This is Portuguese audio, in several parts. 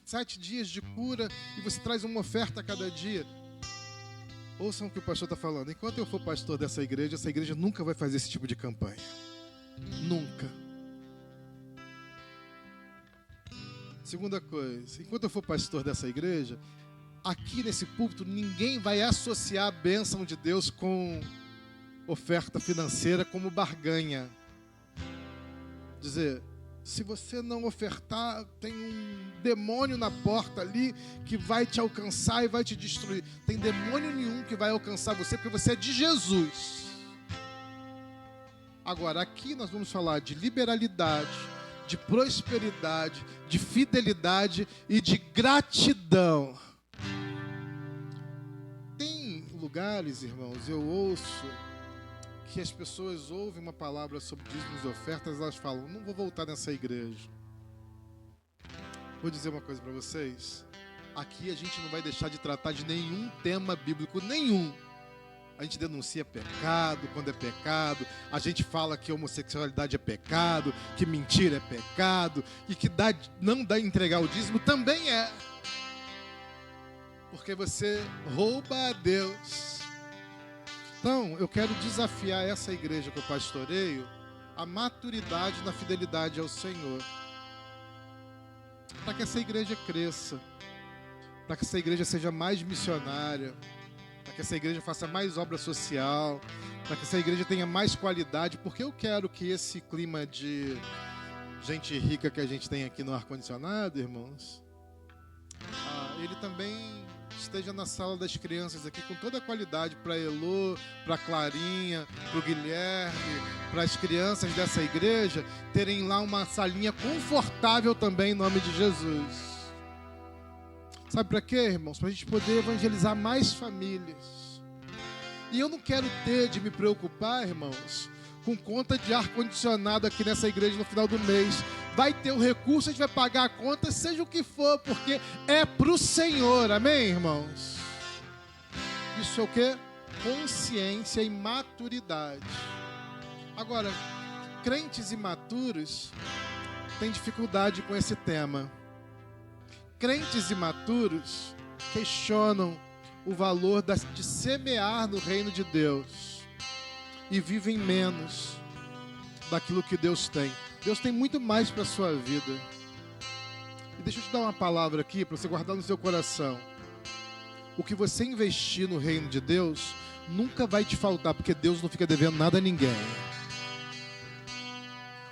7 dias de cura e você traz uma oferta a cada dia. Ouçam o que o pastor está falando. Enquanto eu for pastor dessa igreja, essa igreja nunca vai fazer esse tipo de campanha. Nunca. Segunda coisa, enquanto eu for pastor dessa igreja, aqui nesse púlpito, ninguém vai associar a bênção de Deus com oferta financeira como barganha. Dizer, se você não ofertar, tem um demônio na porta ali que vai te alcançar e vai te destruir. Tem demônio nenhum que vai alcançar você, porque você é de Jesus. Agora, aqui nós vamos falar de liberalidade, de prosperidade, de fidelidade e de gratidão. Tem lugares, irmãos, eu ouço que as pessoas ouvem uma palavra sobre dízimos e ofertas, elas falam, não vou voltar nessa igreja. Vou dizer uma coisa para vocês, aqui a gente não vai deixar de tratar de nenhum tema bíblico, nenhum. A gente denuncia pecado quando é pecado, a gente fala que homossexualidade é pecado, que mentira é pecado, e que não dá entregar o dízimo também é. Porque você rouba a Deus. Então, eu quero desafiar essa igreja que eu pastoreio a maturidade na fidelidade ao Senhor. Para que essa igreja cresça, para que essa igreja seja mais missionária, para que essa igreja faça mais obra social, para que essa igreja tenha mais qualidade, porque eu quero que esse clima de gente rica que a gente tem aqui no ar-condicionado, irmãos, ele também esteja na sala das crianças aqui com toda a qualidade para a Elô, para a Clarinha, para o Guilherme, para as crianças dessa igreja terem lá uma salinha confortável também em nome de Jesus. Sabe para quê, irmãos? Para a gente poder evangelizar mais famílias. E eu não quero ter de me preocupar, irmãos, com conta de ar-condicionado aqui nessa igreja no final do mês. Vai ter o recurso, a gente vai pagar a conta, seja o que for, porque é para o Senhor, amém, irmãos? Isso é o quê? Consciência e maturidade. Agora, crentes imaturos têm dificuldade com esse tema. Crentes imaturos questionam o valor de semear no reino de Deus e vivem menos daquilo que Deus tem. Deus tem muito mais para a sua vida. E deixa eu te dar uma palavra aqui para você guardar no seu coração. O que você investir no reino de Deus nunca vai te faltar, porque Deus não fica devendo nada a ninguém.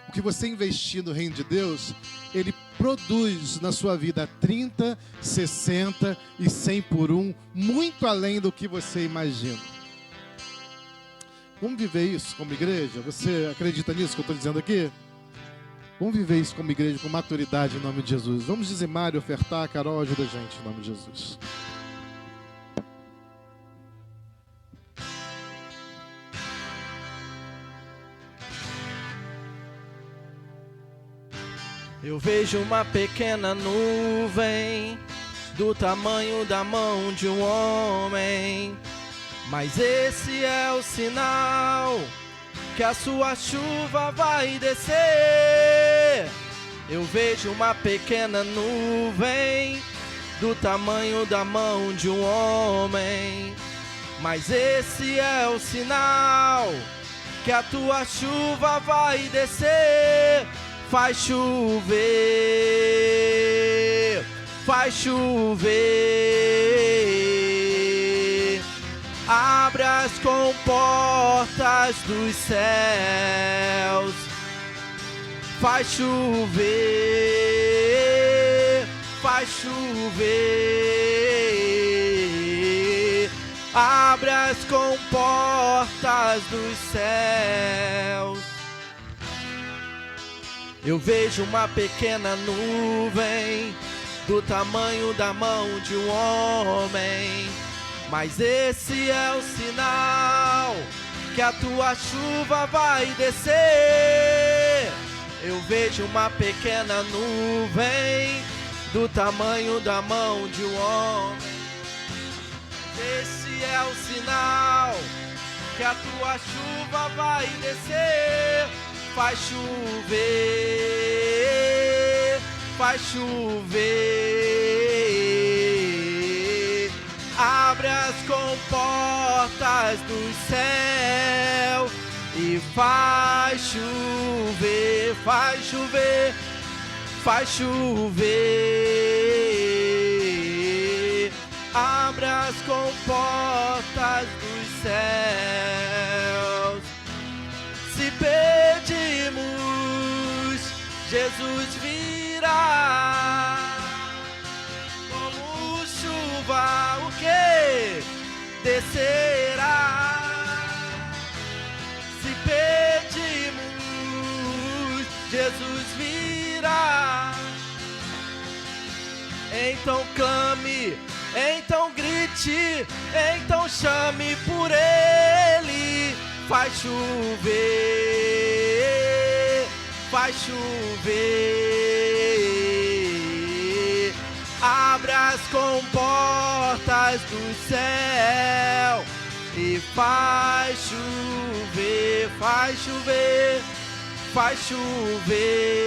O que você investir no reino de Deus, Ele produz na sua vida 30, 60 e 100 por um, muito além do que você imagina. Vamos viver isso como igreja? Você acredita nisso que eu estou dizendo aqui? Vamos viver isso como igreja, com maturidade em nome de Jesus. Vamos dizimar e ofertar. Carol, ajuda a gente em nome de Jesus. Eu vejo uma pequena nuvem do tamanho da mão de um homem, mas esse é o sinal que a sua chuva vai descer. Eu vejo uma pequena nuvem do tamanho da mão de um homem, mas esse é o sinal que a tua chuva vai descer. Faz chover, faz chover, abre as comportas dos céus, faz chover, faz chover, abre as comportas dos céus. Eu vejo uma pequena nuvem do tamanho da mão de um homem, mas esse é o sinal que a tua chuva vai descer. Eu vejo uma pequena nuvem do tamanho da mão de um homem, esse é o sinal que a tua chuva vai descer. Faz chover, faz chover, com portas do céu e faz chover, faz chover, faz chover. Abra as comportas dos céus. Se pedimos, Jesus virá. Como chuva, o que? Descerá. Se pedimos, Jesus virá. Então clame, então grite, então chame por Ele. Faz chover, faz chover. Abra as comportas do céu e faz chover, faz chover, faz chover.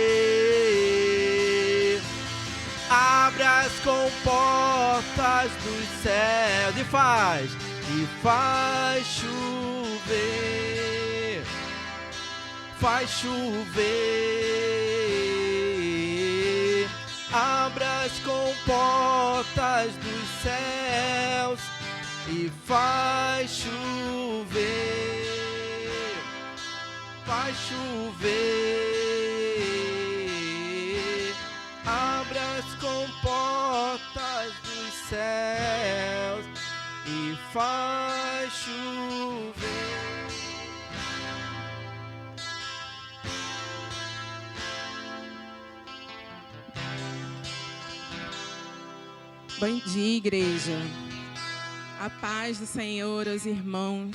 Abra as comportas dos céus e faz chover, faz chover. Abra as comportas dos céus e faz chover, faz chover. Abra as comportas dos céus e faz chover. Bom dia, igreja. A paz do Senhor aos irmãos.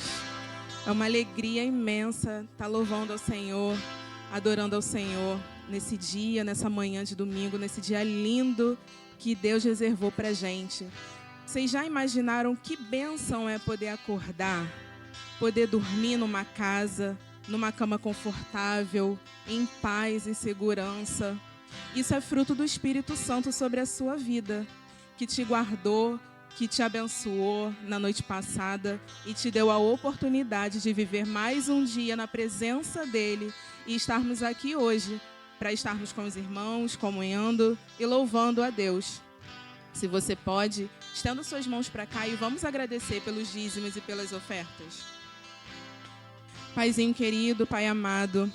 É uma alegria imensa estar louvando ao Senhor, adorando ao Senhor nesse dia, nessa manhã de domingo, nesse dia lindo que Deus reservou para a gente. Vocês já imaginaram que bênção é poder acordar, poder dormir numa casa, numa cama confortável, em paz e segurança? Isso é fruto do Espírito Santo sobre a sua vida, que te guardou, que te abençoou na noite passada e te deu a oportunidade de viver mais um dia na presença dEle e estarmos aqui hoje para estarmos com os irmãos, comunhando e louvando a Deus. Se você pode, estenda suas mãos para cá e vamos agradecer pelos dízimos e pelas ofertas. Paizinho querido, Pai amado,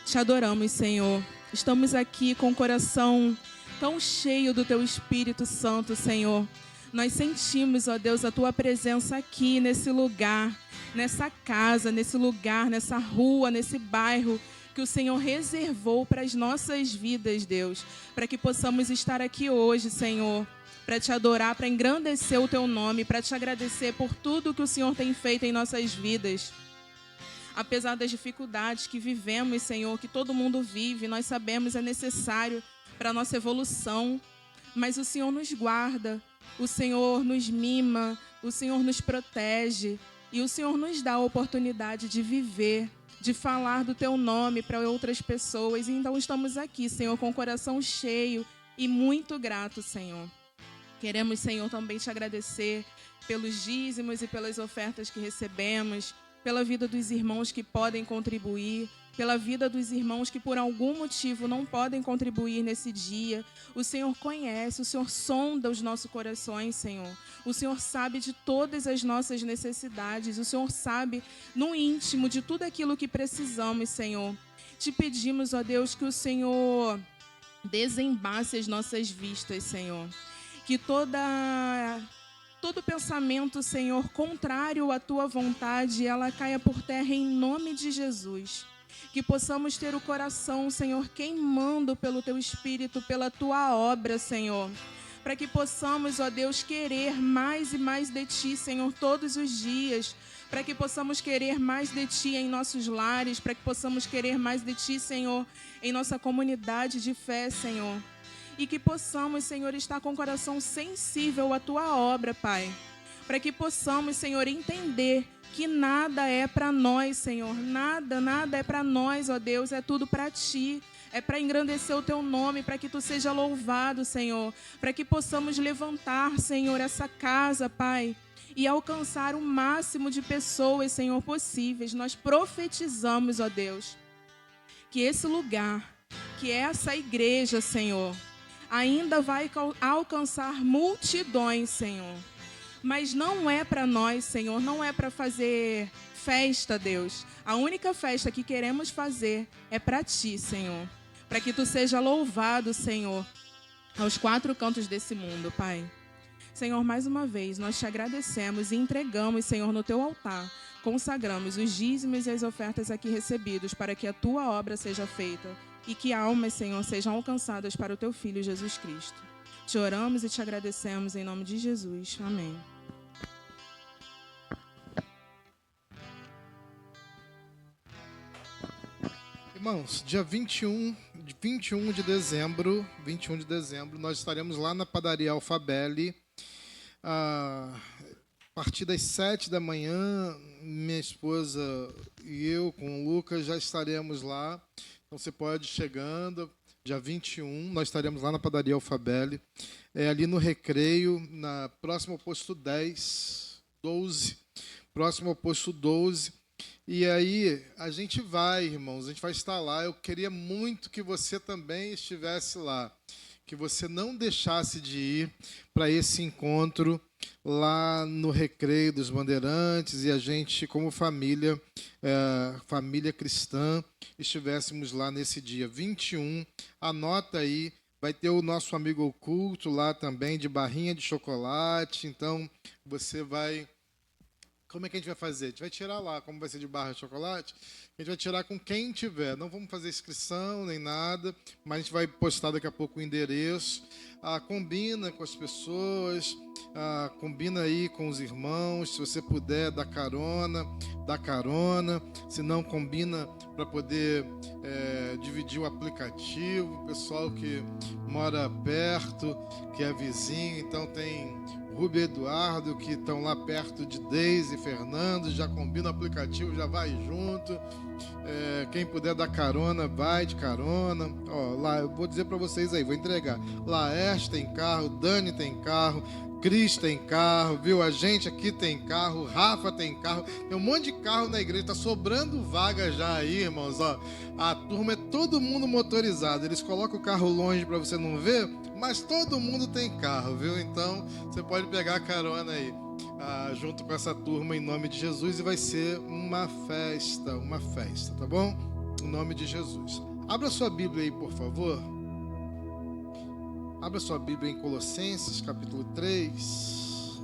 te adoramos, Senhor. Estamos aqui com o coração tão cheio do Teu Espírito Santo, Senhor. Nós sentimos, ó Deus, a Tua presença aqui, nesse lugar, nessa casa, nesse lugar, nessa rua, nesse bairro que o Senhor reservou para as nossas vidas, Deus. Para que possamos estar aqui hoje, Senhor, para te adorar, para engrandecer o Teu nome, para te agradecer por tudo que o Senhor tem feito em nossas vidas. Apesar das dificuldades que vivemos, Senhor, que todo mundo vive, nós sabemos é necessário para a nossa evolução, mas o Senhor nos guarda, o Senhor nos mima, o Senhor nos protege e o Senhor nos dá a oportunidade de viver, de falar do Teu nome para outras pessoas. E então estamos aqui, Senhor, com o coração cheio e muito grato, Senhor. Queremos, Senhor, também te agradecer pelos dízimos e pelas ofertas que recebemos, pela vida dos irmãos que podem contribuir, pela vida dos irmãos que por algum motivo não podem contribuir nesse dia. O Senhor conhece, o Senhor sonda os nossos corações, Senhor. O Senhor sabe de todas as nossas necessidades, o Senhor sabe no íntimo de tudo aquilo que precisamos, Senhor. Te pedimos, ó Deus, que o Senhor desembace as nossas vistas, Senhor. Que todo pensamento, Senhor, contrário à Tua vontade, ela caia por terra em nome de Jesus. Que possamos ter o coração, Senhor, queimando pelo Teu Espírito, pela Tua obra, Senhor. Para que possamos, ó Deus, querer mais e mais de Ti, Senhor, todos os dias. Para que possamos querer mais de Ti em nossos lares. Para que possamos querer mais de Ti, Senhor, em nossa comunidade de fé, Senhor. E que possamos, Senhor, estar com o coração sensível à Tua obra, Pai. Para que possamos, Senhor, entender que nada é para nós, Senhor. Nada é para nós, ó Deus. É tudo para Ti. é para engrandecer o teu nome, para que tu seja louvado, Senhor, para que possamos levantar, Senhor, essa casa, Pai, e alcançar o máximo de pessoas, Senhor, possíveis. Nós profetizamos, ó Deus, que esse lugar, que essa igreja, Senhor, ainda vai alcançar multidões, Senhor. Mas não é para nós, Senhor, não é para fazer festa, Deus. A única festa que queremos fazer é para Ti, Senhor. Para que Tu seja louvado, Senhor, aos quatro cantos desse mundo, Pai. Senhor, mais uma vez, nós Te agradecemos e entregamos, Senhor, no Teu altar. Consagramos os dízimos e as ofertas aqui recebidos para que a Tua obra seja feita e que almas, Senhor, sejam alcançadas para o Teu Filho Jesus Cristo. Te oramos e Te agradecemos em nome de Jesus. Amém. Irmãos, dia 21 de dezembro, nós estaremos lá na padaria Alfabelle, a partir das 7 da manhã, minha esposa e eu com o Lucas já estaremos lá, então você pode ir chegando, dia 21, nós estaremos lá na padaria Alfabelle, ali no Recreio, próximo ao posto 12, próximo ao posto 12, e aí, a gente vai, irmãos, a gente vai estar lá. Eu queria muito que você também estivesse lá, que você não deixasse de ir para esse encontro lá no Recreio dos Bandeirantes e a gente, como família, família cristã, estivéssemos lá nesse dia 21. Anota aí, vai ter o nosso amigo oculto lá também, de barrinha de chocolate, então você vai... Como é que a gente vai fazer? A gente vai tirar lá, como vai ser de barra de chocolate, a gente vai tirar com quem tiver. Não vamos fazer inscrição nem nada, mas a gente vai postar daqui a pouco o endereço. Combina com as pessoas, combina aí com os irmãos, se você puder, dá carona. Se não, combina para poder dividir o aplicativo. O pessoal que mora perto, que é vizinho, então tem... Rubio e Eduardo, que estão lá perto de Deise e Fernando, já combina o aplicativo, já vai junto. Quem puder dar carona, vai de carona. Lá, eu vou dizer para vocês aí, vou entregar. Laércio tem carro, Dani tem carro, Cris tem carro, viu? A gente aqui tem carro, Rafa tem carro. Tem um monte de carro na igreja, tá sobrando vaga já aí, irmãos. A turma é todo mundo motorizado. Eles colocam o carro longe para você não ver, mas todo mundo tem carro, viu? Então, você pode pegar a carona aí, junto com essa turma, em nome de Jesus, e vai ser uma festa, tá bom? Em nome de Jesus. Abra sua Bíblia aí, por favor. Abra sua Bíblia em Colossenses, capítulo 3.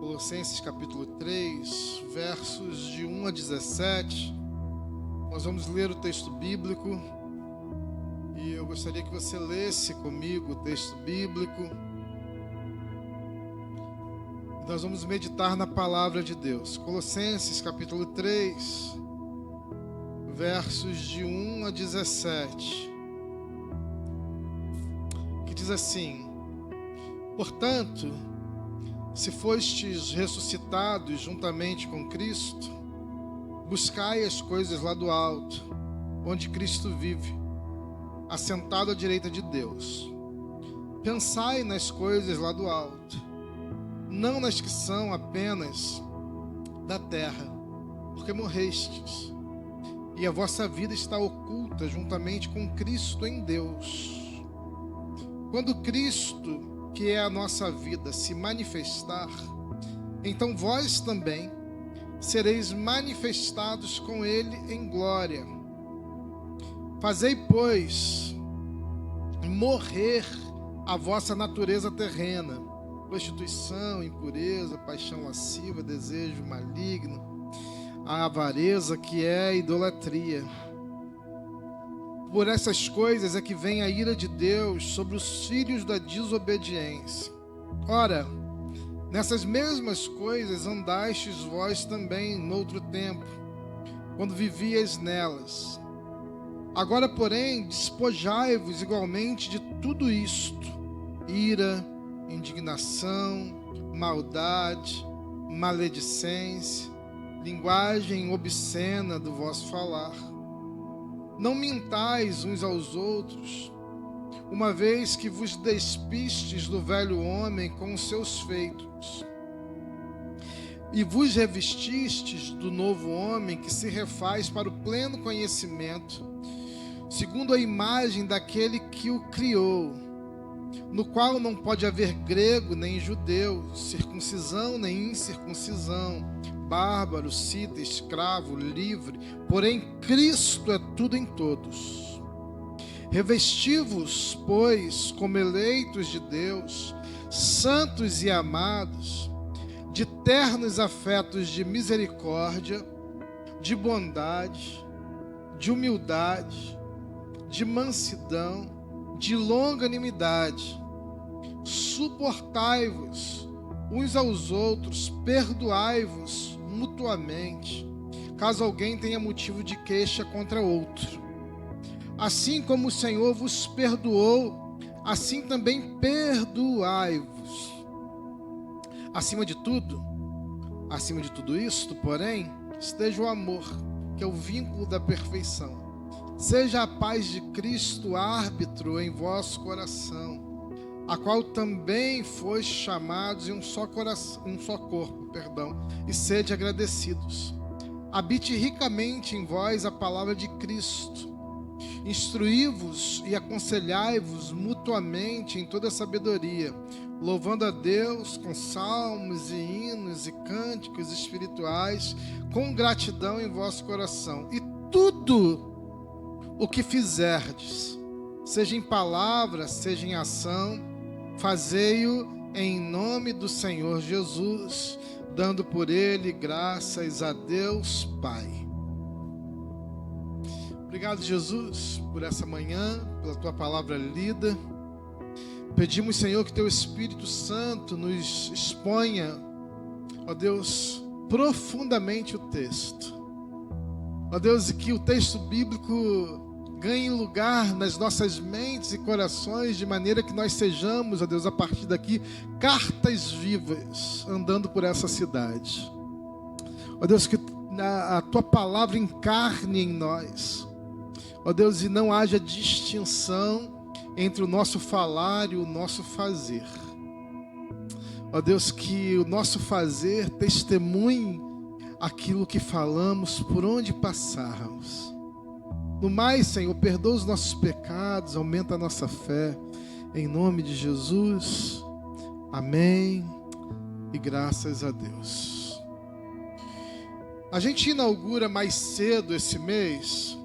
Colossenses, capítulo 3, versos de 1 a 17. Nós vamos ler o texto bíblico. E eu gostaria que você lesse comigo o texto bíblico. Nós vamos meditar na palavra de Deus. Colossenses, capítulo 3, versos de 1 a 17. Que diz assim: portanto, se fostes ressuscitados juntamente com Cristo, buscai as coisas lá do alto, onde Cristo vive, assentado à direita de Deus. Pensai nas coisas lá do alto, não nas que são apenas da terra, porque morrestes, e a vossa vida está oculta juntamente com Cristo em Deus. Quando Cristo, que é a nossa vida, se manifestar, então vós também sereis manifestados com Ele em glória. Fazei, pois, morrer a vossa natureza terrena, prostituição, impureza, paixão lasciva, desejo maligno, a avareza, que é a idolatria. Por essas coisas é que vem a ira de Deus sobre os filhos da desobediência. Ora, nessas mesmas coisas andastes vós também noutro tempo, quando vivíeis nelas. Agora, porém, despojai-vos igualmente de tudo isto: ira, indignação, maldade, maledicência, linguagem obscena do vosso falar. Não mintais uns aos outros, uma vez que vos despistes do velho homem com os seus feitos, e vos revestistes do novo homem que se refaz para o pleno conhecimento, segundo a imagem daquele que o criou, no qual não pode haver grego nem judeu, circuncisão nem incircuncisão, bárbaro, cita, escravo, livre, porém Cristo é tudo em todos. Revesti-vos, pois, como eleitos de Deus, santos e amados, de ternos afetos de misericórdia, de bondade, de humildade, de mansidão, de longanimidade. Suportai-vos uns aos outros, perdoai-vos mutuamente, caso alguém tenha motivo de queixa contra outro. Assim como o Senhor vos perdoou, assim também perdoai-vos. Acima de tudo isto, porém, esteja o amor, que é o vínculo da perfeição. Seja a paz de Cristo árbitro em vosso coração, a qual também fois chamados em um só corpo, e sede agradecidos. Habite ricamente em vós a palavra de Cristo. Instruí-vos e aconselhai-vos mutuamente em toda sabedoria, louvando a Deus com salmos e hinos e cânticos espirituais, com gratidão em vosso coração. E tudo o que fizerdes, seja em palavra, seja em ação, fazei-o em nome do Senhor Jesus, dando por ele graças a Deus Pai. Obrigado, Jesus, por essa manhã, pela tua palavra lida. Pedimos, Senhor, que teu Espírito Santo nos exponha, ó Deus, profundamente o texto. Ó Deus, e que o texto bíblico ganhe lugar nas nossas mentes e corações, de maneira que nós sejamos, ó Deus, a partir daqui, cartas vivas, andando por essa cidade. Ó Deus, que a tua palavra encarne em nós. Ó Deus, e não haja distinção entre o nosso falar e o nosso fazer. Ó Deus, que o nosso fazer testemunhe aquilo que falamos por onde passarmos. No mais, Senhor, perdoa os nossos pecados, aumenta a nossa fé. Em nome de Jesus. Amém. E graças a Deus. A gente inaugura mais cedo esse mês.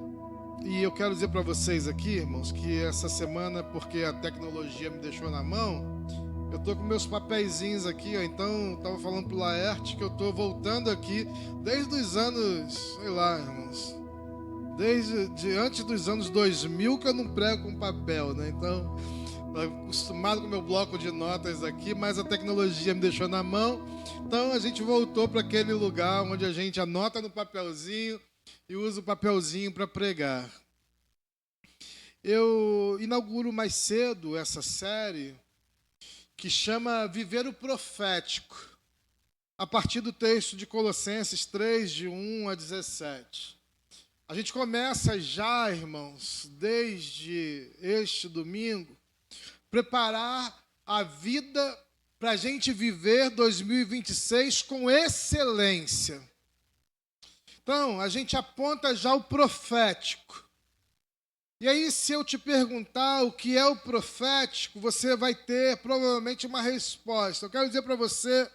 E eu quero dizer para vocês aqui, irmãos, que essa semana, porque a tecnologia me deixou na mão, eu tô com meus papeizinhos aqui, ó. Então, estava falando pro Laerte que eu tô voltando aqui desde os anos, sei lá, irmãos, antes dos anos 2000 que eu não prego com papel, né? Então, tô acostumado com o meu bloco de notas aqui, mas a tecnologia me deixou na mão. Então, a gente voltou para aquele lugar onde a gente anota no papelzinho e usa o papelzinho para pregar. Eu inauguro mais cedo essa série que chama Viver o Profético, a partir do texto de Colossenses 3, de 1 a 17. A gente começa já, irmãos, desde este domingo, preparar a vida para a gente viver 2026 com excelência. Então, a gente aponta já o profético. E aí, se eu te perguntar o que é o profético, você vai ter provavelmente uma resposta. Eu quero dizer para você,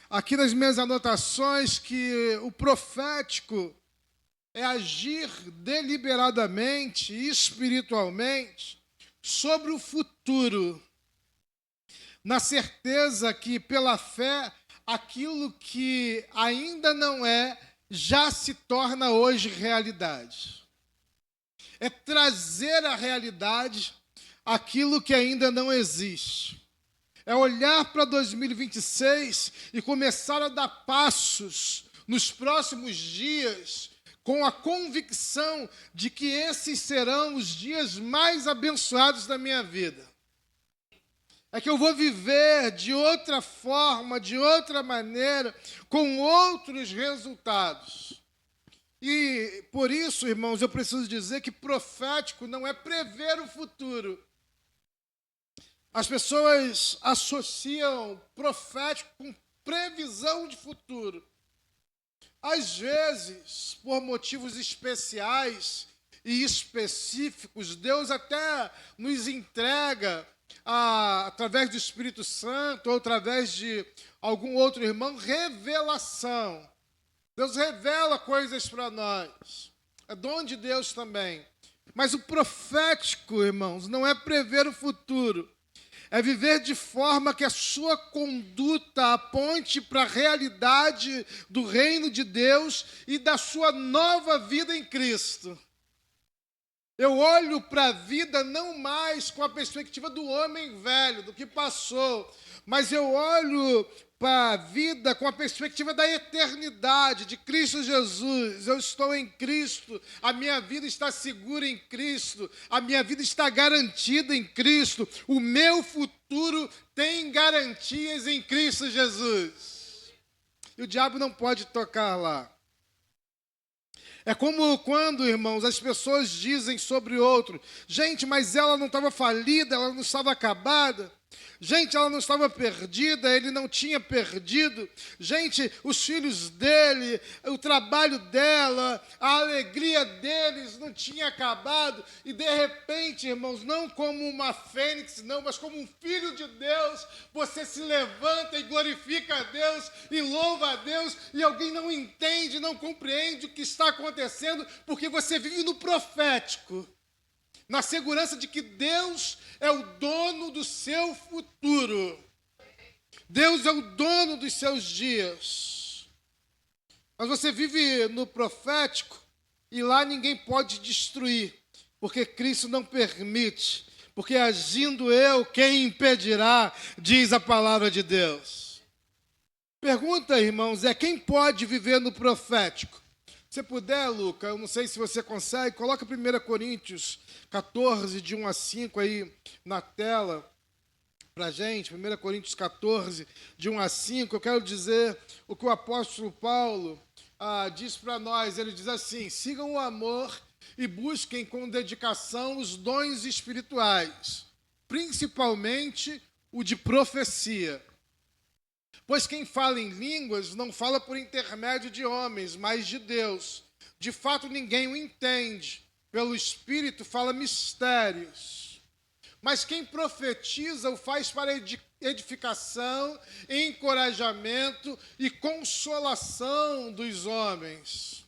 aqui nas minhas anotações, que o profético é agir deliberadamente e espiritualmente sobre o futuro, na certeza que, pela fé, aquilo que ainda não é, já se torna hoje realidade. É trazer à realidade aquilo que ainda não existe. É olhar para 2026 e começar a dar passos nos próximos dias com a convicção de que esses serão os dias mais abençoados da minha vida. É que eu vou viver de outra forma, de outra maneira, com outros resultados. E por isso, irmãos, eu preciso dizer que profético não é prever o futuro. As pessoas associam profético com previsão de futuro. Às vezes, por motivos especiais e específicos, Deus até nos entrega, através do Espírito Santo ou através de algum outro irmão, revelação. Deus revela coisas para nós. É dom de Deus também. Mas o profético, irmãos, não é prever o futuro. É viver de forma que a sua conduta aponte para a realidade do reino de Deus e da sua nova vida em Cristo. Eu olho para a vida não mais com a perspectiva do homem velho, do que passou, mas eu olho para a vida com a perspectiva da eternidade, de Cristo Jesus. Eu estou em Cristo, a minha vida está segura em Cristo, a minha vida está garantida em Cristo, o meu futuro tem garantias em Cristo Jesus. E o diabo não pode tocar lá. É como quando, irmãos, as pessoas dizem sobre outro: gente, mas ela não estava falida, ela não estava acabada. Gente, ela não estava perdida, ele não tinha perdido. Gente, os filhos dele, o trabalho dela, a alegria deles não tinha acabado. E de repente, irmãos, não como uma fênix, não, mas como um filho de Deus, você se levanta e glorifica a Deus e louva a Deus, e alguém não entende, não compreende o que está acontecendo, porque você vive no profético, na segurança de que Deus é o dono do seu futuro. Deus é o dono dos seus dias. Mas você vive no profético e lá ninguém pode destruir, porque Cristo não permite. Porque agindo eu, quem impedirá, diz a palavra de Deus. Pergunta, irmãos, quem pode viver no profético? Se puder, Luca, eu não sei se você consegue, coloca 1 Coríntios 14, de 1 a 5 aí na tela para a gente. 1 Coríntios 14, de 1 a 5. Eu quero dizer o que o apóstolo Paulo diz para nós. Ele diz assim: sigam o amor e busquem com dedicação os dons espirituais, principalmente o de profecia. Pois quem fala em línguas não fala por intermédio de homens, mas de Deus. De fato, ninguém o entende. Pelo Espírito fala mistérios. Mas quem profetiza o faz para edificação, encorajamento e consolação dos homens.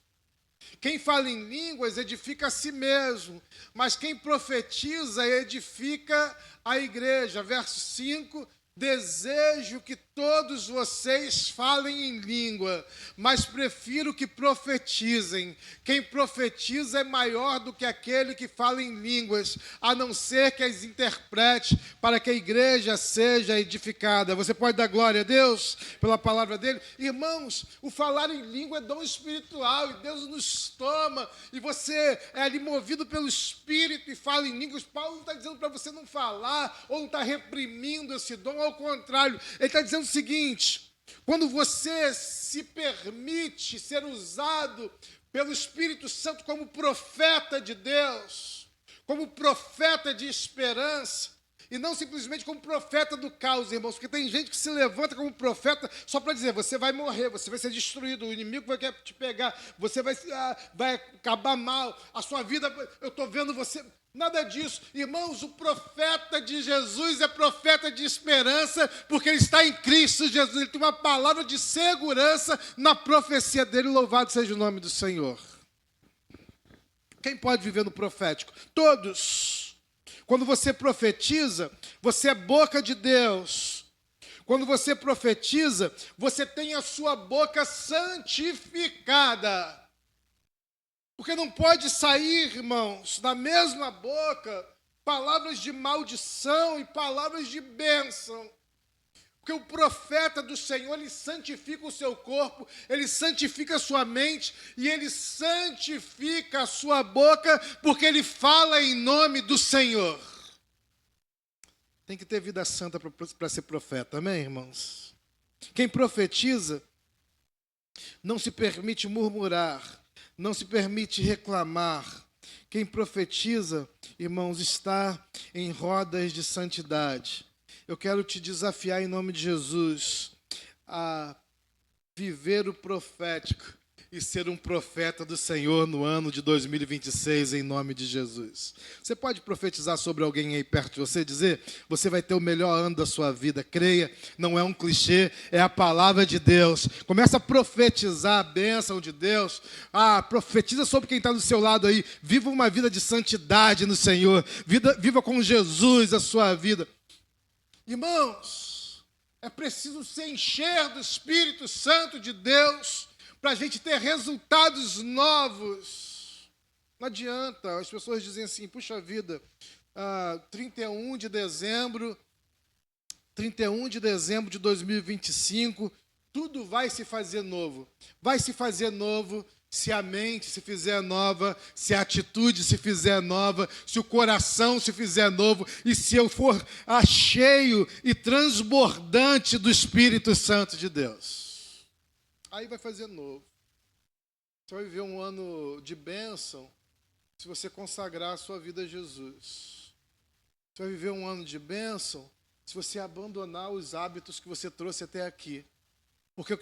Quem fala em línguas edifica a si mesmo, mas quem profetiza edifica a igreja. Verso 5. Desejo que todos vocês falem em língua, mas prefiro que profetizem. Quem profetiza é maior do que aquele que fala em línguas, a não ser que as interprete, para que a igreja seja edificada. Você pode dar glória a Deus pela palavra dele? Irmãos, o falar em língua é dom espiritual, e Deus nos toma, e você é ali movido pelo Espírito e fala em línguas. Paulo não está dizendo para você não falar, ou não está reprimindo esse dom, ao contrário, ele está dizendo o seguinte: quando você se permite ser usado pelo Espírito Santo como profeta de Deus, como profeta de esperança, e não simplesmente como profeta do caos, irmãos, porque tem gente que se levanta como profeta só para dizer: você vai morrer, você vai ser destruído, o inimigo vai querer te pegar, você vai acabar mal, a sua vida, eu estou vendo você. Nada disso. Irmãos, o profeta de Jesus é profeta de esperança, porque ele está em Cristo Jesus. Ele tem uma palavra de segurança na profecia dele. Louvado seja o nome do Senhor. Quem pode viver no profético? Todos. Quando você profetiza, você é boca de Deus. Quando você profetiza, você tem a sua boca santificada. Porque não pode sair, irmãos, da mesma boca palavras de maldição e palavras de bênção. Porque o profeta do Senhor, ele santifica o seu corpo, ele santifica a sua mente e ele santifica a sua boca, porque ele fala em nome do Senhor. Tem que ter vida santa para ser profeta, amém, irmãos? Quem profetiza não se permite murmurar, não se permite reclamar. Quem profetiza, irmãos, está em rodas de santidade. Eu quero te desafiar em nome de Jesus a viver o profético e ser um profeta do Senhor no ano de 2026, em nome de Jesus. Você pode profetizar sobre alguém aí perto de você, dizer, você vai ter o melhor ano da sua vida, creia, não é um clichê, é a palavra de Deus. Começa a profetizar a bênção de Deus, profetiza sobre quem está do seu lado aí, viva uma vida de santidade no Senhor, viva com Jesus a sua vida. Irmãos, é preciso se encher do Espírito Santo de Deus, para a gente ter resultados novos. Não adianta, as pessoas dizem assim, puxa vida, 31 de dezembro de 2025, tudo vai se fazer novo. Vai se fazer novo se a mente se fizer nova, se a atitude se fizer nova, se o coração se fizer novo, e se eu for cheio e transbordante do Espírito Santo de Deus. Aí vai fazer novo. Você vai viver um ano de bênção se você consagrar a sua vida a Jesus. Você vai viver um ano de bênção se você abandonar os hábitos que você trouxe até aqui. Porque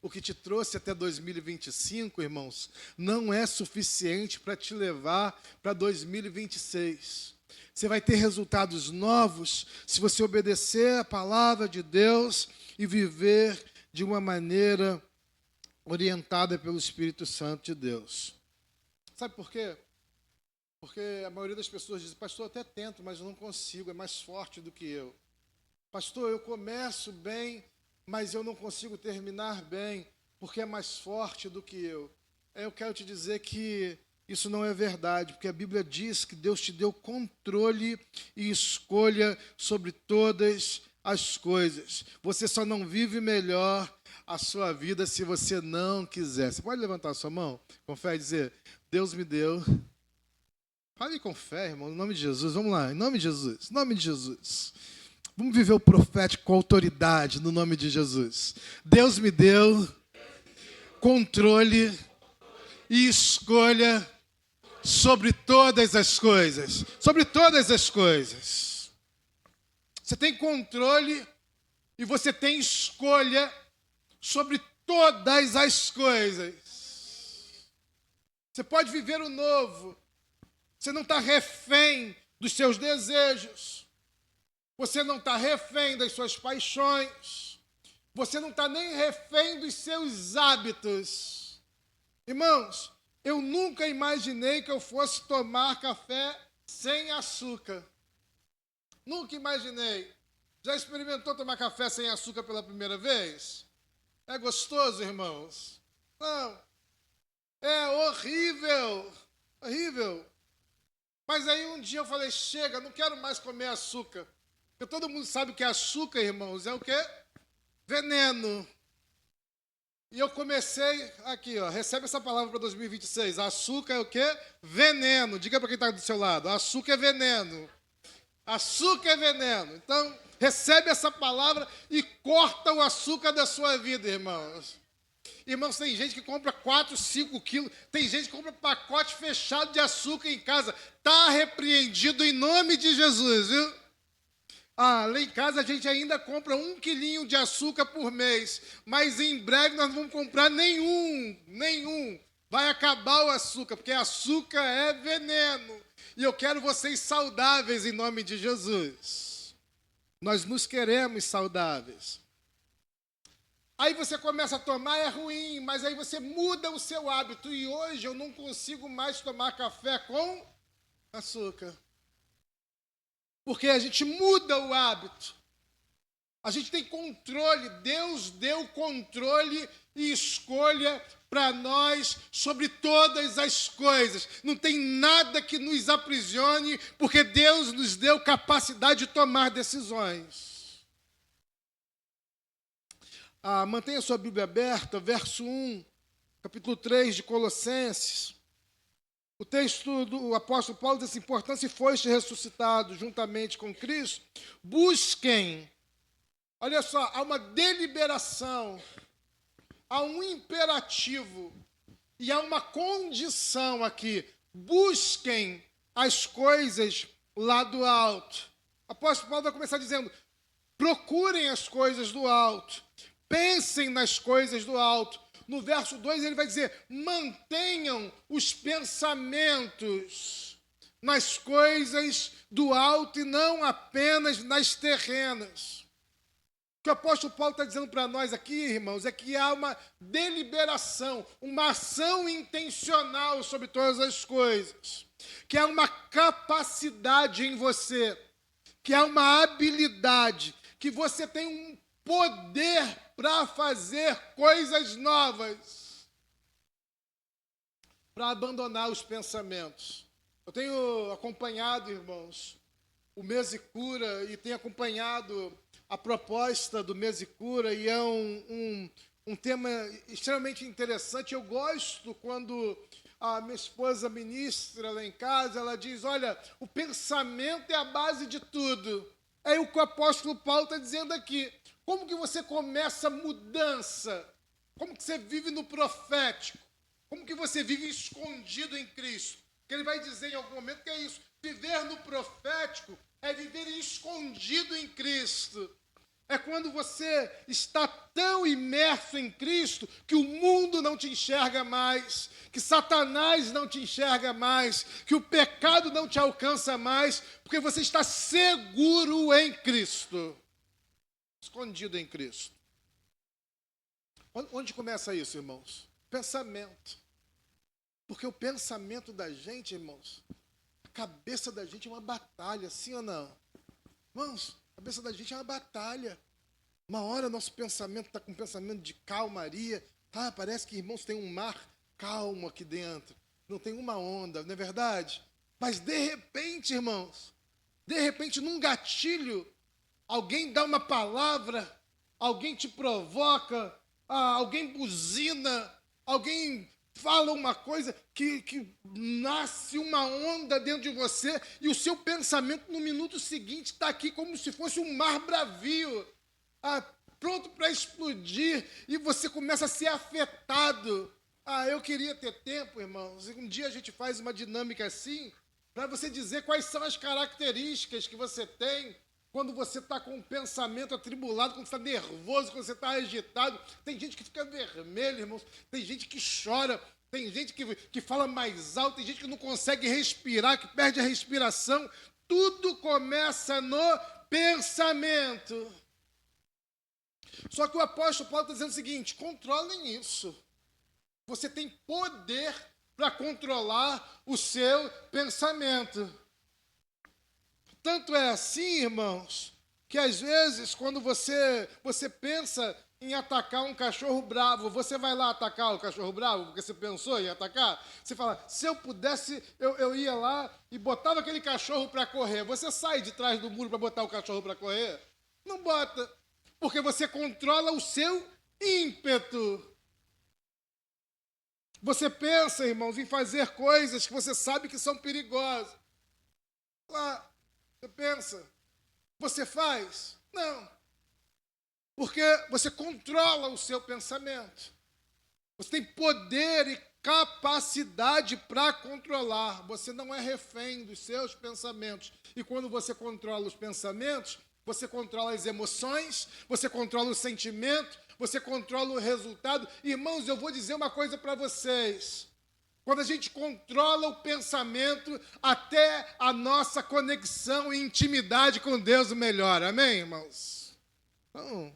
o que te trouxe até 2025, irmãos, não é suficiente para te levar para 2026. Você vai ter resultados novos se você obedecer a palavra de Deus e viver de uma maneira orientada pelo Espírito Santo de Deus. Sabe por quê? Porque a maioria das pessoas diz, pastor, eu até tento, mas eu não consigo, é mais forte do que eu. Pastor, eu começo bem, mas eu não consigo terminar bem, porque é mais forte do que eu. Eu quero te dizer que isso não é verdade, porque a Bíblia diz que Deus te deu controle e escolha sobre todas as coisas. Você só não vive melhor a sua vida se você não quiser. Você pode levantar a sua mão com fé e dizer, Deus me deu. Fale com fé, irmão, em nome de Jesus. Vamos lá, em nome de Jesus, em nome de Jesus. Vamos viver o profético com autoridade, no nome de Jesus. Deus me deu controle e escolha sobre todas as coisas. Sobre todas as coisas. Você tem controle e você tem escolha sobre todas as coisas. Você pode viver o novo. Você não está refém dos seus desejos. Você não está refém das suas paixões. Você não está nem refém dos seus hábitos. Irmãos, eu nunca imaginei que eu fosse tomar café sem açúcar. Nunca imaginei. Já experimentou tomar café sem açúcar pela primeira vez? É gostoso, irmãos? Não. É horrível. Horrível. Mas aí um dia eu falei, chega, não quero mais comer açúcar. Porque todo mundo sabe que açúcar, irmãos, é o quê? Veneno. E eu comecei, aqui, ó, recebe essa palavra para 2026. Açúcar é o quê? Veneno. Diga para quem está do seu lado, açúcar é veneno. Açúcar é veneno. Então, recebe essa palavra e corta o açúcar da sua vida, irmãos. Irmãos, tem gente que compra 4, 5 quilos. Tem gente que compra pacote fechado de açúcar em casa. Está repreendido em nome de Jesus, viu? Lá em casa a gente ainda compra 1 quilinho de açúcar por mês. Mas em breve nós não vamos comprar nenhum. Vai acabar o açúcar, porque açúcar é veneno. E eu quero vocês saudáveis em nome de Jesus. Nós nos queremos saudáveis. Aí você começa a tomar, é ruim, mas aí você muda o seu hábito. E hoje eu não consigo mais tomar café com açúcar. Porque a gente muda o hábito. A gente tem controle. Deus deu controle e escolha para nós sobre todas as coisas. Não tem nada que nos aprisione, porque Deus nos deu capacidade de tomar decisões. Mantenha sua Bíblia aberta, verso 1, capítulo 3 de Colossenses. O texto do apóstolo Paulo diz assim, portanto, se foste ressuscitado juntamente com Cristo, busquem. Olha só, há uma deliberação, há um imperativo. E há uma condição aqui: busquem as coisas lá do alto. O apóstolo Paulo vai começar dizendo: procurem as coisas do alto, pensem nas coisas do alto. No verso 2 ele vai dizer: mantenham os pensamentos nas coisas do alto e não apenas nas terrenas. O que o apóstolo Paulo está dizendo para nós aqui, irmãos, é que há uma deliberação, uma ação intencional sobre todas as coisas, que há uma capacidade em você, que há uma habilidade, que você tem um poder para fazer coisas novas, para abandonar os pensamentos. Eu tenho acompanhado, irmãos, o Mês e Cura e tenho acompanhado a proposta do Mês e Cura, e é um tema extremamente interessante. Eu gosto quando a minha esposa ministra lá em casa, ela diz: olha, o pensamento é a base de tudo. É o que o apóstolo Paulo está dizendo aqui. Como que você começa a mudança? Como que você vive no profético? Como que você vive escondido em Cristo? Porque ele vai dizer em algum momento que é isso. Viver no profético é viver escondido em Cristo. É quando você está tão imerso em Cristo que o mundo não te enxerga mais, que Satanás não te enxerga mais, que o pecado não te alcança mais, porque você está seguro em Cristo, escondido em Cristo. Onde começa isso, irmãos? Pensamento. Porque o pensamento da gente, irmãos, a cabeça da gente é uma batalha, sim ou não? Irmãos, a cabeça da gente é uma batalha. Uma hora nosso pensamento está com um pensamento de calmaria. Parece que, irmãos, tem um mar calmo aqui dentro. Não tem uma onda, não é verdade? Mas de repente, irmãos, num gatilho, alguém dá uma palavra, alguém te provoca, alguém buzina, alguém fala uma coisa que nasce uma onda dentro de você e o seu pensamento no minuto seguinte está aqui como se fosse um mar bravio, pronto para explodir, e você começa a ser afetado. Eu queria ter tempo, irmãos, um dia a gente faz uma dinâmica assim, para você dizer quais são as características que você tem quando você está com o pensamento atribulado, quando você está nervoso, quando você está agitado. Tem gente que fica vermelho, irmãos. Tem gente que chora. Tem gente que fala mais alto. Tem gente que não consegue respirar, que perde a respiração. Tudo começa no pensamento. Só que o apóstolo Paulo está dizendo o seguinte: controlem isso. Você tem poder para controlar o seu pensamento. Tanto é assim, irmãos, que às vezes quando você pensa em atacar um cachorro bravo, você vai lá atacar o cachorro bravo, porque você pensou em atacar? Você fala: se eu pudesse, eu ia lá e botava aquele cachorro para correr. Você sai de trás do muro para botar o cachorro para correr? Não bota, porque você controla o seu ímpeto. Você pensa, irmãos, em fazer coisas que você sabe que são perigosas. Você pensa, você faz? Não. Porque você controla o seu pensamento. Você tem poder e capacidade para controlar. Você não é refém dos seus pensamentos. E quando você controla os pensamentos, você controla as emoções, você controla o sentimento, você controla o resultado. Irmãos, eu vou dizer uma coisa para vocês. Quando a gente controla o pensamento, até a nossa conexão e intimidade com Deus melhora. Amém, irmãos? Então,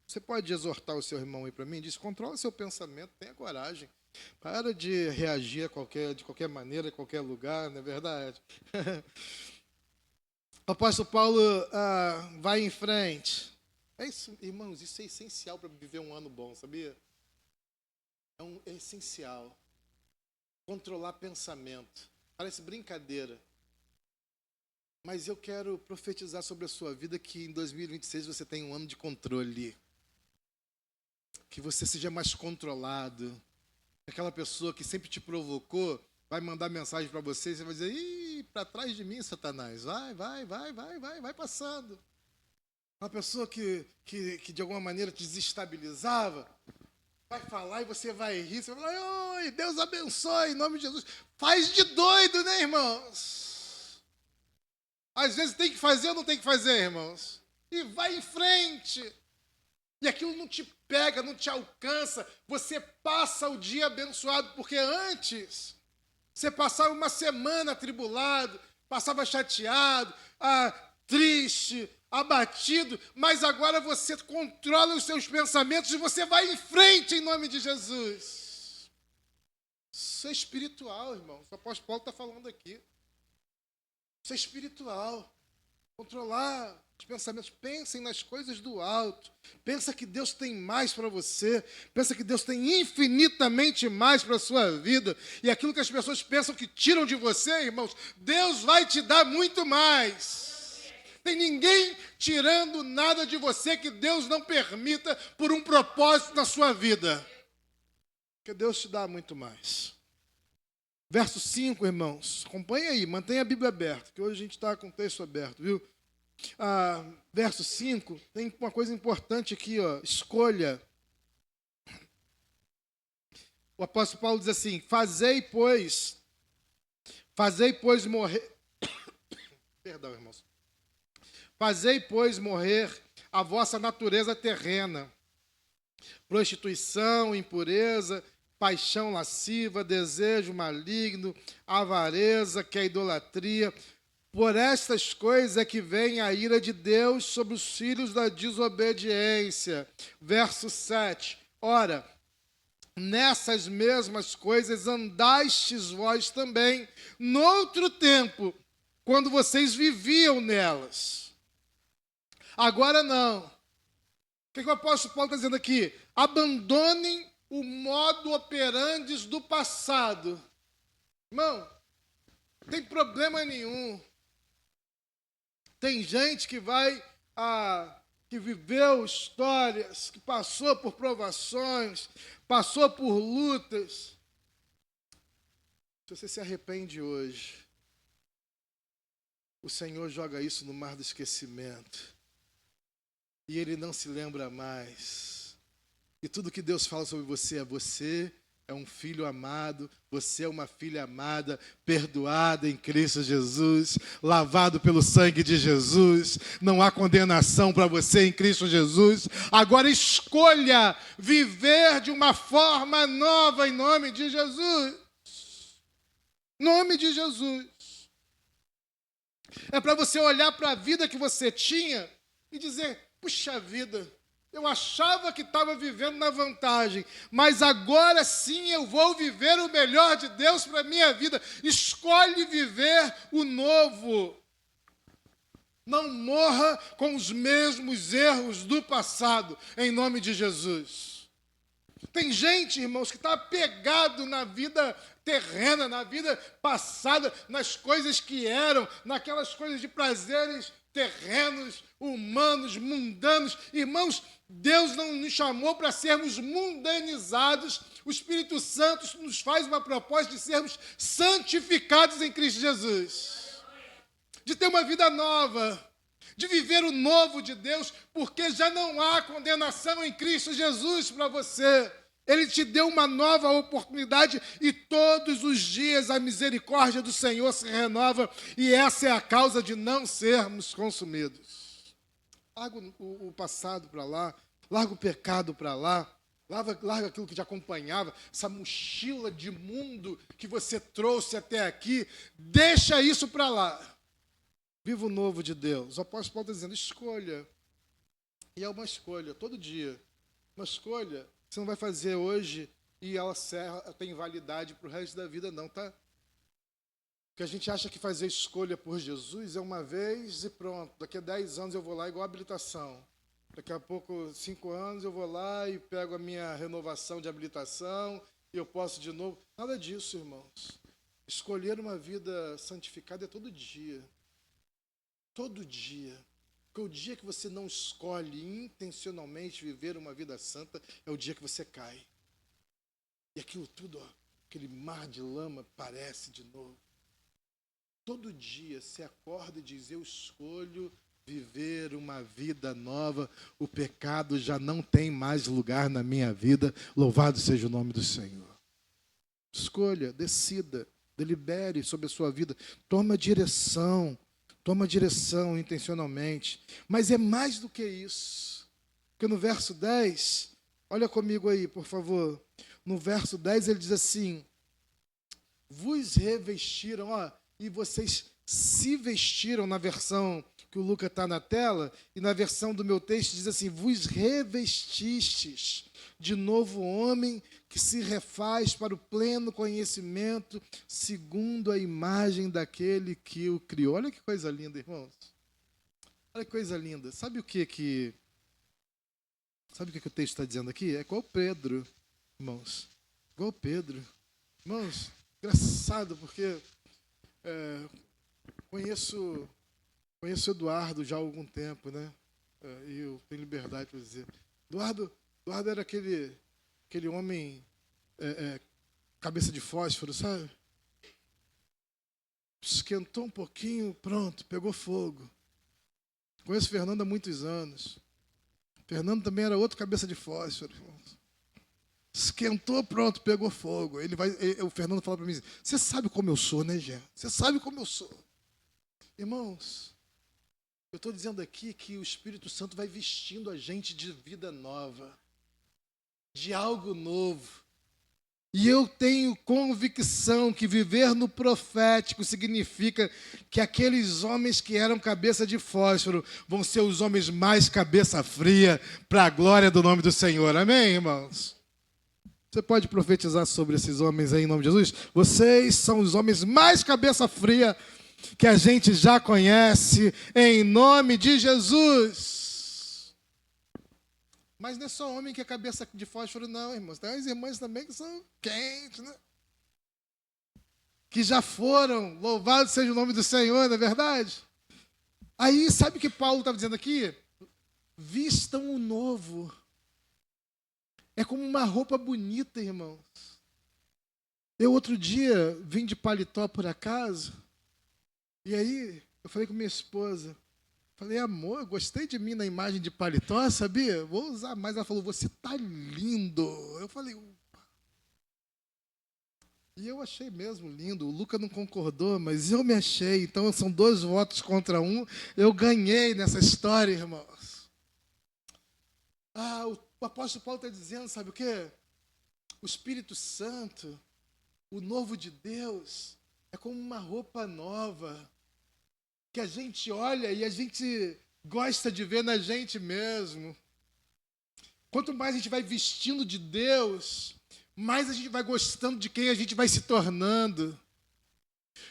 você pode exortar o seu irmão aí para mim? Diz: controla seu pensamento, tenha coragem. Para de reagir de qualquer maneira, em qualquer lugar, não é verdade? O apóstolo Paulo vai em frente. É isso, irmãos, isso é essencial para viver um ano bom, sabia? É essencial. Controlar pensamento. Parece brincadeira. Mas eu quero profetizar sobre a sua vida que em 2026 você tem um ano de controle. Que você seja mais controlado. Aquela pessoa que sempre te provocou vai mandar mensagem para você e você vai dizer: ih, para trás de mim, Satanás. Vai passando. Uma pessoa que de alguma maneira te desestabilizava. vai falar e você vai rir, você vai falar, oi, Deus abençoe, em nome de Jesus. Faz de doido, né, irmãos? Às vezes tem que fazer ou não tem que fazer, irmãos? E vai em frente. E aquilo não te pega, não te alcança. Você passa o dia abençoado, porque antes você passava uma semana atribulado, passava chateado, triste, abatido, mas agora você controla os seus pensamentos e você vai em frente em nome de Jesus. Isso é espiritual, irmão. O apóstolo Paulo está falando aqui. Isso é espiritual. Controlar os pensamentos. Pensem nas coisas do alto. Pensa que Deus tem mais para você. Pensa que Deus tem infinitamente mais para a sua vida. E aquilo que as pessoas pensam que tiram de você, irmãos, Deus vai te dar muito mais. Tem ninguém tirando nada de você que Deus não permita por um propósito na sua vida. Porque Deus te dá muito mais. Verso 5, irmãos. Acompanha aí, mantenha a Bíblia aberta, que hoje a gente está com o texto aberto, viu? Verso 5, tem uma coisa importante aqui, ó, escolha. O apóstolo Paulo diz assim, fazei, pois morrer... Perdão, irmãos. Fazei, pois, morrer a vossa natureza terrena, prostituição, impureza, paixão lasciva, desejo maligno, avareza, que é idolatria. Por estas coisas é que vem a ira de Deus sobre os filhos da desobediência. Verso 7. Ora, nessas mesmas coisas andastes vós também, noutro tempo, quando vocês viviam nelas. Agora não. O que o apóstolo Paulo está dizendo aqui? Abandonem o modo operandi do passado. Irmão, não tem problema nenhum. Tem gente que que viveu histórias, que passou por provações, passou por lutas. Se você se arrepende hoje, o Senhor joga isso no mar do esquecimento. E Ele não se lembra mais. E tudo que Deus fala sobre você é um filho amado, você é uma filha amada, perdoada em Cristo Jesus, lavado pelo sangue de Jesus, não há condenação para você em Cristo Jesus. Agora escolha viver de uma forma nova em nome de Jesus. Nome de Jesus. É para você olhar para a vida que você tinha e dizer, puxa vida, eu achava que estava vivendo na vantagem, mas agora sim eu vou viver o melhor de Deus para a minha vida. Escolhe viver o novo. Não morra com os mesmos erros do passado, em nome de Jesus. Tem gente, irmãos, que está apegado na vida terrena, na vida passada, nas coisas que eram, naquelas coisas de prazeres terrenos, humanos, mundanos. Irmãos, Deus não nos chamou para sermos mundanizados. O Espírito Santo nos faz uma proposta de sermos santificados em Cristo Jesus. De ter uma vida nova, de viver o novo de Deus, porque já não há condenação em Cristo Jesus para você. Ele te deu uma nova oportunidade e todos os dias a misericórdia do Senhor se renova e essa é a causa de não sermos consumidos. Larga o passado para lá, larga o pecado para lá, larga aquilo que te acompanhava, essa mochila de mundo que você trouxe até aqui, deixa isso para lá. Viva o novo de Deus. O apóstolo Paulo está dizendo, escolha. E é uma escolha, todo dia. Uma escolha. Você não vai fazer hoje e ela tem validade para o resto da vida, não, tá? Porque a gente acha que fazer escolha por Jesus é uma vez e pronto. Daqui a 10 anos eu vou lá igual a habilitação. Daqui a pouco, 5 anos, eu vou lá e pego a minha renovação de habilitação e eu posso de novo. Nada disso, irmãos. Escolher uma vida santificada é todo dia. Todo dia. Porque o dia que você não escolhe intencionalmente viver uma vida santa é o dia que você cai. E aquilo tudo, ó, aquele mar de lama parece de novo. Todo dia você acorda e diz, eu escolho viver uma vida nova. O pecado já não tem mais lugar na minha vida. Louvado seja o nome do Senhor. Escolha, decida, delibere sobre a sua vida. Toma direção intencionalmente. Mas é mais do que isso. Porque no verso 10, olha comigo aí, por favor. No verso 10 ele diz assim: vos revestiram, e vocês se vestiram, na versão que o Lucas está na tela, e na versão do meu texto diz assim: vos revestistes de novo homem que se refaz para o pleno conhecimento, segundo a imagem daquele que o criou. Olha que coisa linda, irmãos. Olha que coisa linda. Sabe o que o texto está dizendo aqui? É igual Pedro, irmãos. Igual Pedro. Irmãos, engraçado, porque conheço o Eduardo já há algum tempo, né? E eu tenho liberdade para dizer. Eduardo era aquele homem cabeça de fósforo, sabe? Esquentou um pouquinho, pronto, pegou fogo. Conheço o Fernando há muitos anos. Fernando também era outro cabeça de fósforo. Esquentou, pronto, pegou fogo. O Fernando fala para mim: você sabe como eu sou, né, Gê? Você sabe como eu sou. Irmãos, eu estou dizendo aqui que o Espírito Santo vai vestindo a gente de vida nova, de algo novo. E eu tenho convicção que viver no profético significa que aqueles homens que eram cabeça de fósforo vão ser os homens mais cabeça fria para a glória do nome do Senhor. Amém, irmãos? Você pode profetizar sobre esses homens aí em nome de Jesus? Vocês são os homens mais cabeça fria que a gente já conhece, em nome de Jesus. Mas não é só homem que é cabeça de fósforo, não, irmãos. Tem as irmãs também que são quentes, né? Que já foram, louvado seja o nome do Senhor, não é verdade? Aí, sabe o que Paulo estava dizendo aqui? Vistam o novo. É como uma roupa bonita, irmãos. Eu outro dia vim de paletó por acaso, e aí eu falei com minha esposa, falei: amor, eu gostei de mim na imagem de paletó, sabia? Vou usar mais. Ela falou: você tá lindo. Eu falei: e eu achei mesmo lindo. O Luca não concordou, mas eu me achei. Então são 2 votos contra 1. Eu ganhei nessa história, irmãos. O apóstolo Paulo está dizendo, sabe o quê? O Espírito Santo, o novo de Deus, é como uma roupa nova, que a gente olha e a gente gosta de ver na gente mesmo. Quanto mais a gente vai vestindo de Deus, mais a gente vai gostando de quem a gente vai se tornando.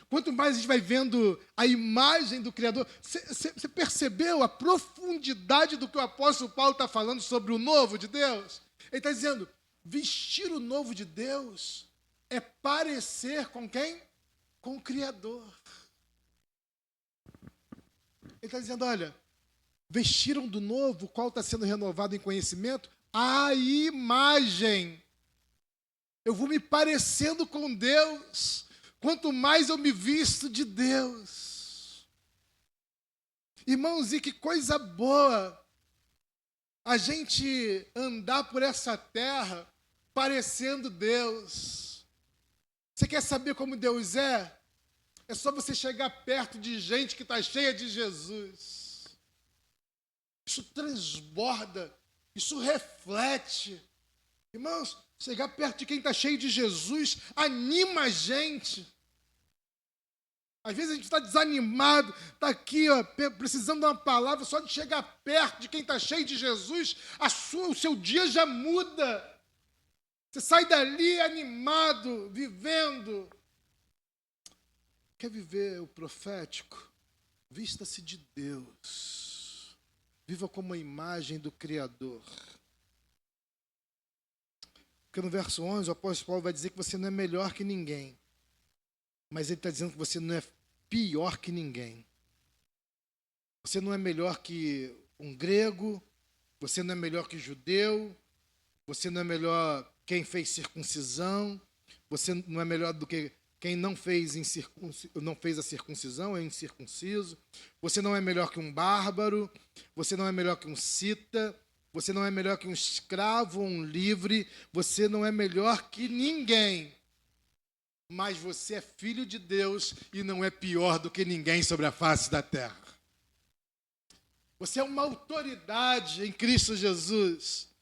Quanto mais a gente vai vendo a imagem do Criador. Você percebeu a profundidade do que o apóstolo Paulo está falando sobre o novo de Deus? Ele está dizendo: vestir o novo de Deus é parecer com quem? Com o Criador. Ele está dizendo: olha, vestiram do novo, qual está sendo renovado em conhecimento? A imagem. Eu vou me parecendo com Deus. Quanto mais eu me visto de Deus. Irmãos, e que coisa boa a gente andar por essa terra parecendo Deus. Você quer saber como Deus é? É só você chegar perto de gente que está cheia de Jesus. Isso transborda, isso reflete. Irmãos, chegar perto de quem está cheio de Jesus anima a gente. Às vezes a gente está desanimado, está aqui, precisando de uma palavra, só de chegar perto de quem está cheio de Jesus, o seu dia já muda. Você sai dali animado, vivendo. Quer viver o profético? Vista-se de Deus. Viva como a imagem do Criador. Porque no verso 11, o apóstolo Paulo vai dizer que você não é melhor que ninguém. Mas ele está dizendo que você não é pior que ninguém. Você não é melhor que um grego, você não é melhor que judeu, você não é melhor quem fez circuncisão, você não é melhor do que Quem não fez a circuncisão é incircunciso. Você não é melhor que um bárbaro. Você não é melhor que um cita. Você não é melhor que um escravo ou um livre. Você não é melhor que ninguém. Mas você é filho de Deus e não é pior do que ninguém sobre a face da terra. Você é uma autoridade em Cristo Jesus.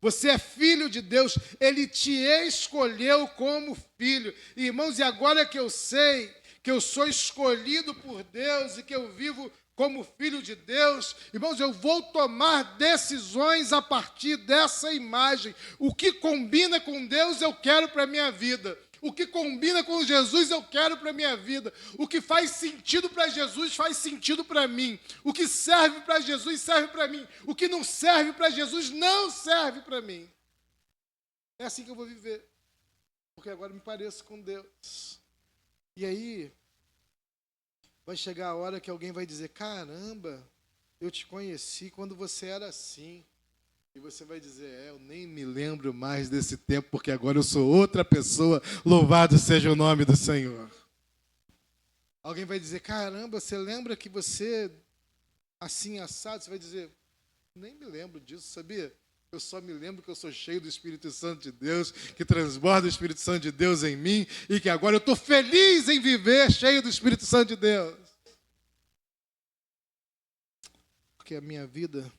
Você é filho de Deus, Ele te escolheu como filho. Irmãos, e agora que eu sei que eu sou escolhido por Deus e que eu vivo como filho de Deus, irmãos, eu vou tomar decisões a partir dessa imagem. O que combina com Deus eu quero para a minha vida. O que combina com Jesus eu quero para a minha vida. O que faz sentido para Jesus faz sentido para mim. O que serve para Jesus serve para mim. O que não serve para Jesus não serve para mim. É assim que eu vou viver. Porque agora me pareço com Deus. E aí, vai chegar a hora que alguém vai dizer, caramba, eu te conheci quando você era assim. E você vai dizer, eu nem me lembro mais desse tempo, porque agora eu sou outra pessoa, louvado seja o nome do Senhor. Alguém vai dizer, caramba, você lembra que você, assim, assado? Você vai dizer, nem me lembro disso, sabia? Eu só me lembro que eu sou cheio do Espírito Santo de Deus, que transborda o Espírito Santo de Deus em mim, e que agora eu estou feliz em viver cheio do Espírito Santo de Deus. Porque a minha vida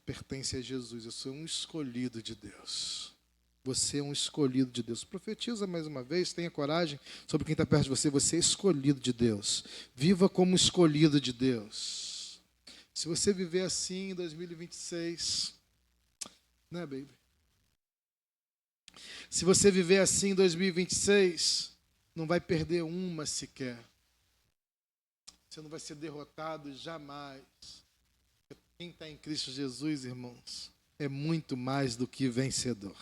pertence a Jesus, eu sou um escolhido de Deus. Você é um escolhido de Deus. Profetiza mais uma vez, tenha coragem sobre quem está perto de você. Você é escolhido de Deus. Viva como escolhido de Deus. Se você viver assim em 2026, né, baby? Se você viver assim em 2026, não vai perder uma sequer. Você não vai ser derrotado jamais. Quem está em Cristo Jesus, irmãos, é muito mais do que vencedor.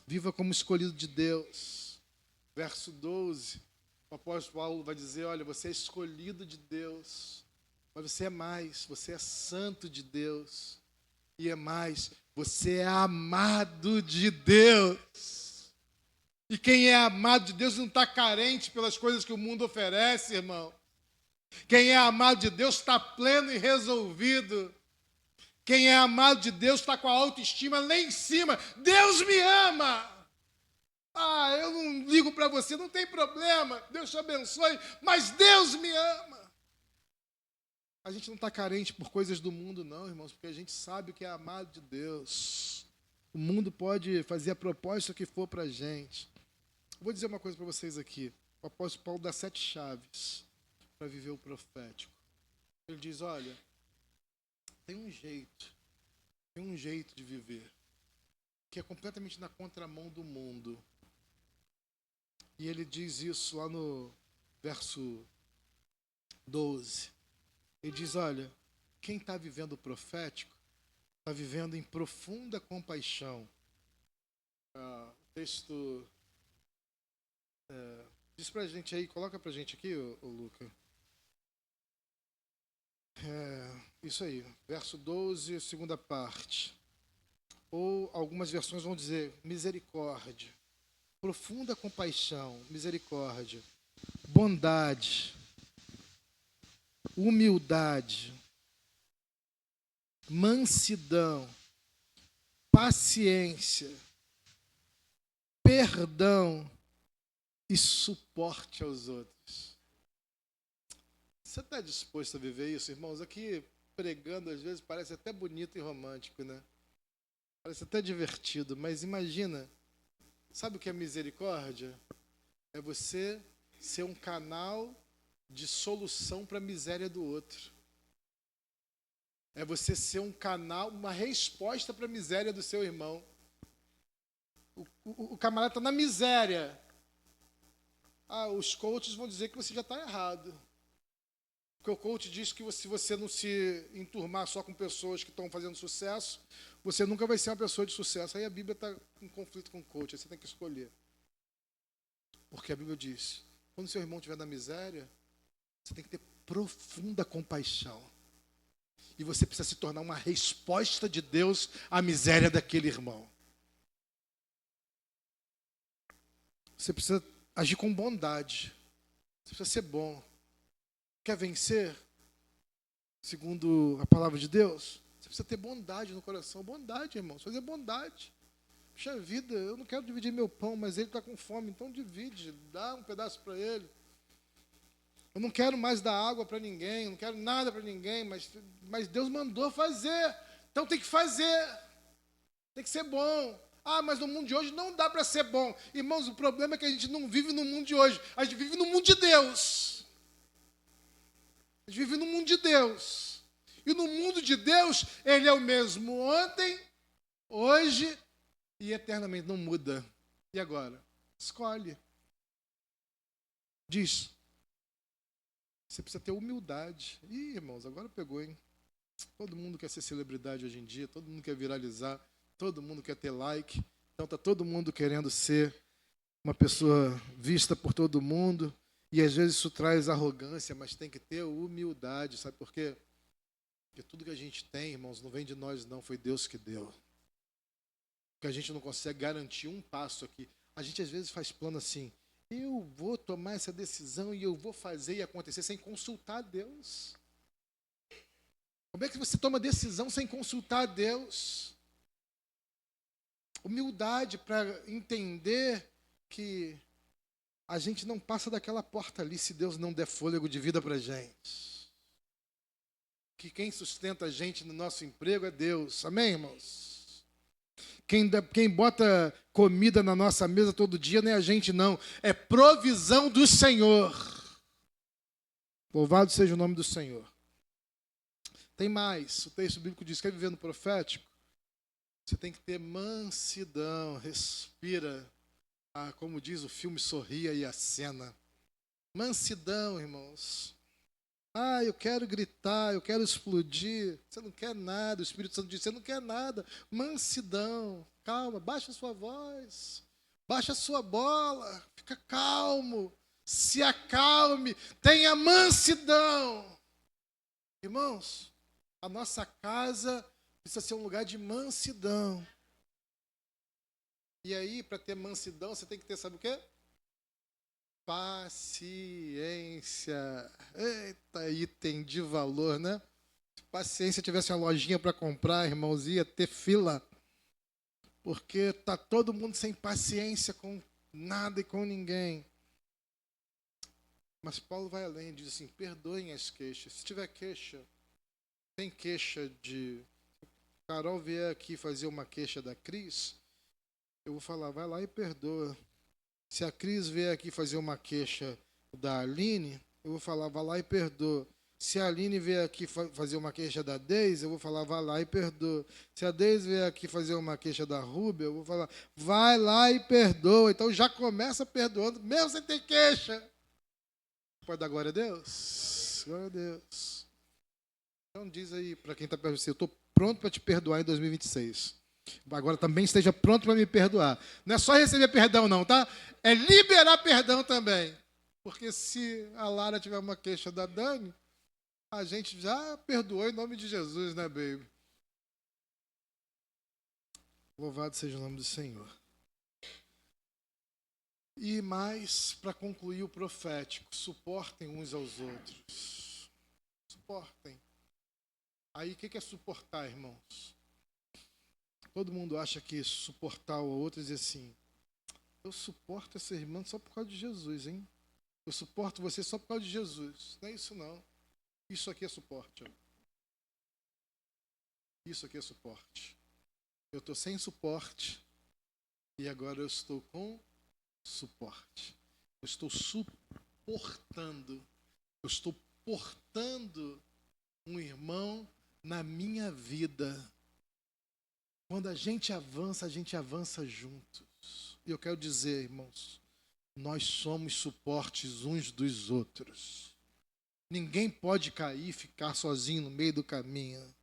Viva como escolhido de Deus. Verso 12, o apóstolo Paulo vai dizer, olha, você é escolhido de Deus, mas você é mais, você é santo de Deus, e é mais, você é amado de Deus. E quem é amado de Deus não está carente pelas coisas que o mundo oferece, irmão. Quem é amado de Deus está pleno e resolvido. Quem é amado de Deus está com a autoestima lá em cima. Deus me ama. Ah, eu não ligo para você, não tem problema. Deus te abençoe, mas Deus me ama. A gente não está carente por coisas do mundo, não, irmãos, porque a gente sabe que é amado de Deus. O mundo pode fazer a proposta que for para a gente. Vou dizer uma coisa para vocês aqui. O apóstolo Paulo dá 7 chaves para viver o profético. Ele diz, olha, tem um jeito de viver, que é completamente na contramão do mundo. E ele diz isso lá no verso 12. Ele diz, olha, quem está vivendo o profético, está vivendo em profunda compaixão. O texto diz pra gente aí, coloca pra gente aqui, ô Luca. Isso aí, verso 12, segunda parte. Ou algumas versões vão dizer misericórdia, profunda compaixão, misericórdia, bondade, humildade, mansidão, paciência, perdão e suporte aos outros. Você está disposto a viver isso, irmãos? Aqui, pregando, às vezes, parece até bonito e romântico, né? Parece até divertido, mas imagina, sabe o que é misericórdia? É você ser um canal de solução para a miséria do outro. É você ser um canal, uma resposta para a miséria do seu irmão. O camarada está na miséria. Os coaches vão dizer que você já está errado. Porque o coach diz que se você não se enturmar só com pessoas que estão fazendo sucesso, você nunca vai ser uma pessoa de sucesso. Aí a Bíblia está em conflito com o coach, aí você tem que escolher. Porque a Bíblia diz, quando seu irmão estiver na miséria, você tem que ter profunda compaixão. E você precisa se tornar uma resposta de Deus à miséria daquele irmão. Você precisa agir com bondade. Você precisa ser bom. Quer vencer? Segundo a palavra de Deus, você precisa ter bondade no coração. Bondade, irmãos, fazer bondade. Puxa vida, eu não quero dividir meu pão, mas ele está com fome, então divide, dá um pedaço para ele. Eu não quero mais dar água para ninguém, eu não quero nada para ninguém, mas Deus mandou fazer, então tem que fazer. Tem que ser bom. Ah, mas no mundo de hoje não dá para ser bom. Irmãos, o problema é que a gente não vive no mundo de hoje, a gente vive no mundo de Deus. A gente vive no mundo de Deus. E no mundo de Deus, Ele é o mesmo ontem, hoje e eternamente. Não muda. E agora? Escolhe. Diz. Você precisa ter humildade. Ih, irmãos, agora pegou, hein? Todo mundo quer ser celebridade hoje em dia, todo mundo quer viralizar, todo mundo quer ter like. Então está todo mundo querendo ser uma pessoa vista por todo mundo. E às vezes isso traz arrogância, mas tem que ter humildade. Sabe por quê? Porque tudo que a gente tem, irmãos, não vem de nós não, foi Deus que deu. Porque a gente não consegue garantir um passo aqui. A gente às vezes faz plano assim, eu vou tomar essa decisão e eu vou fazer e acontecer sem consultar Deus. Como é que você toma decisão sem consultar Deus? Humildade para entender que a gente não passa daquela porta ali se Deus não der fôlego de vida para a gente. Que quem sustenta a gente no nosso emprego é Deus. Amém, irmãos? Quem bota comida na nossa mesa todo dia não é a gente, não. É provisão do Senhor. Louvado seja o nome do Senhor. Tem mais. O texto bíblico diz que quer viver no profético, você tem que ter mansidão. Respira. Como diz o filme, sorria e acena. Mansidão, irmãos. Eu quero gritar, eu quero explodir. Você não quer nada. O Espírito Santo diz, você não quer nada. Mansidão. Calma, baixa a sua voz. Baixa a sua bola. Fica calmo. Se acalme. Tenha mansidão. Irmãos, a nossa casa precisa ser um lugar de mansidão. E aí, para ter mansidão, você tem que ter, sabe o quê? Paciência. Eita, item de valor, né? Se paciência tivesse uma lojinha para comprar, irmãos, ia ter fila. Porque tá todo mundo sem paciência com nada e com ninguém. Mas Paulo vai além, diz assim, perdoem as queixas. Se tiver queixa, tem queixa de... Carol vier aqui fazer uma queixa da Cris, eu vou falar, vai lá e perdoa. Se a Cris vier aqui fazer uma queixa da Aline, eu vou falar, vai lá e perdoa. Se a Aline vier aqui fazer uma queixa da Deise, eu vou falar, vai lá e perdoa. Se a Deise vier aqui fazer uma queixa da Rúbia, eu vou falar, vai lá e perdoa. Então já começa perdoando, mesmo sem ter queixa. Pode dar glória a Deus? Glória a Deus. Então diz aí para quem está perto de você, eu estou pronto para te perdoar em 2026. Agora também esteja pronto para me perdoar. Não é só receber perdão não, tá? É liberar perdão também. Porque se a Lara tiver uma queixa da Dani, a gente já perdoou em nome de Jesus, né, baby? Louvado seja o nome do Senhor. E mais, para concluir o profético, suportem uns aos outros. Suportem. Aí, o que é suportar, irmãos? Todo mundo acha que suportar o outro é dizer assim, eu suporto essa irmã só por causa de Jesus, hein? Eu suporto você só por causa de Jesus. Não é isso, não. Isso aqui é suporte. Ó. Isso aqui é suporte. Eu estou sem suporte e agora eu estou com suporte. Eu estou suportando. Eu estou portando um irmão na minha vida. Quando a gente avança juntos. E eu quero dizer, irmãos, nós somos suportes uns dos outros. Ninguém pode cair e ficar sozinho no meio do caminho.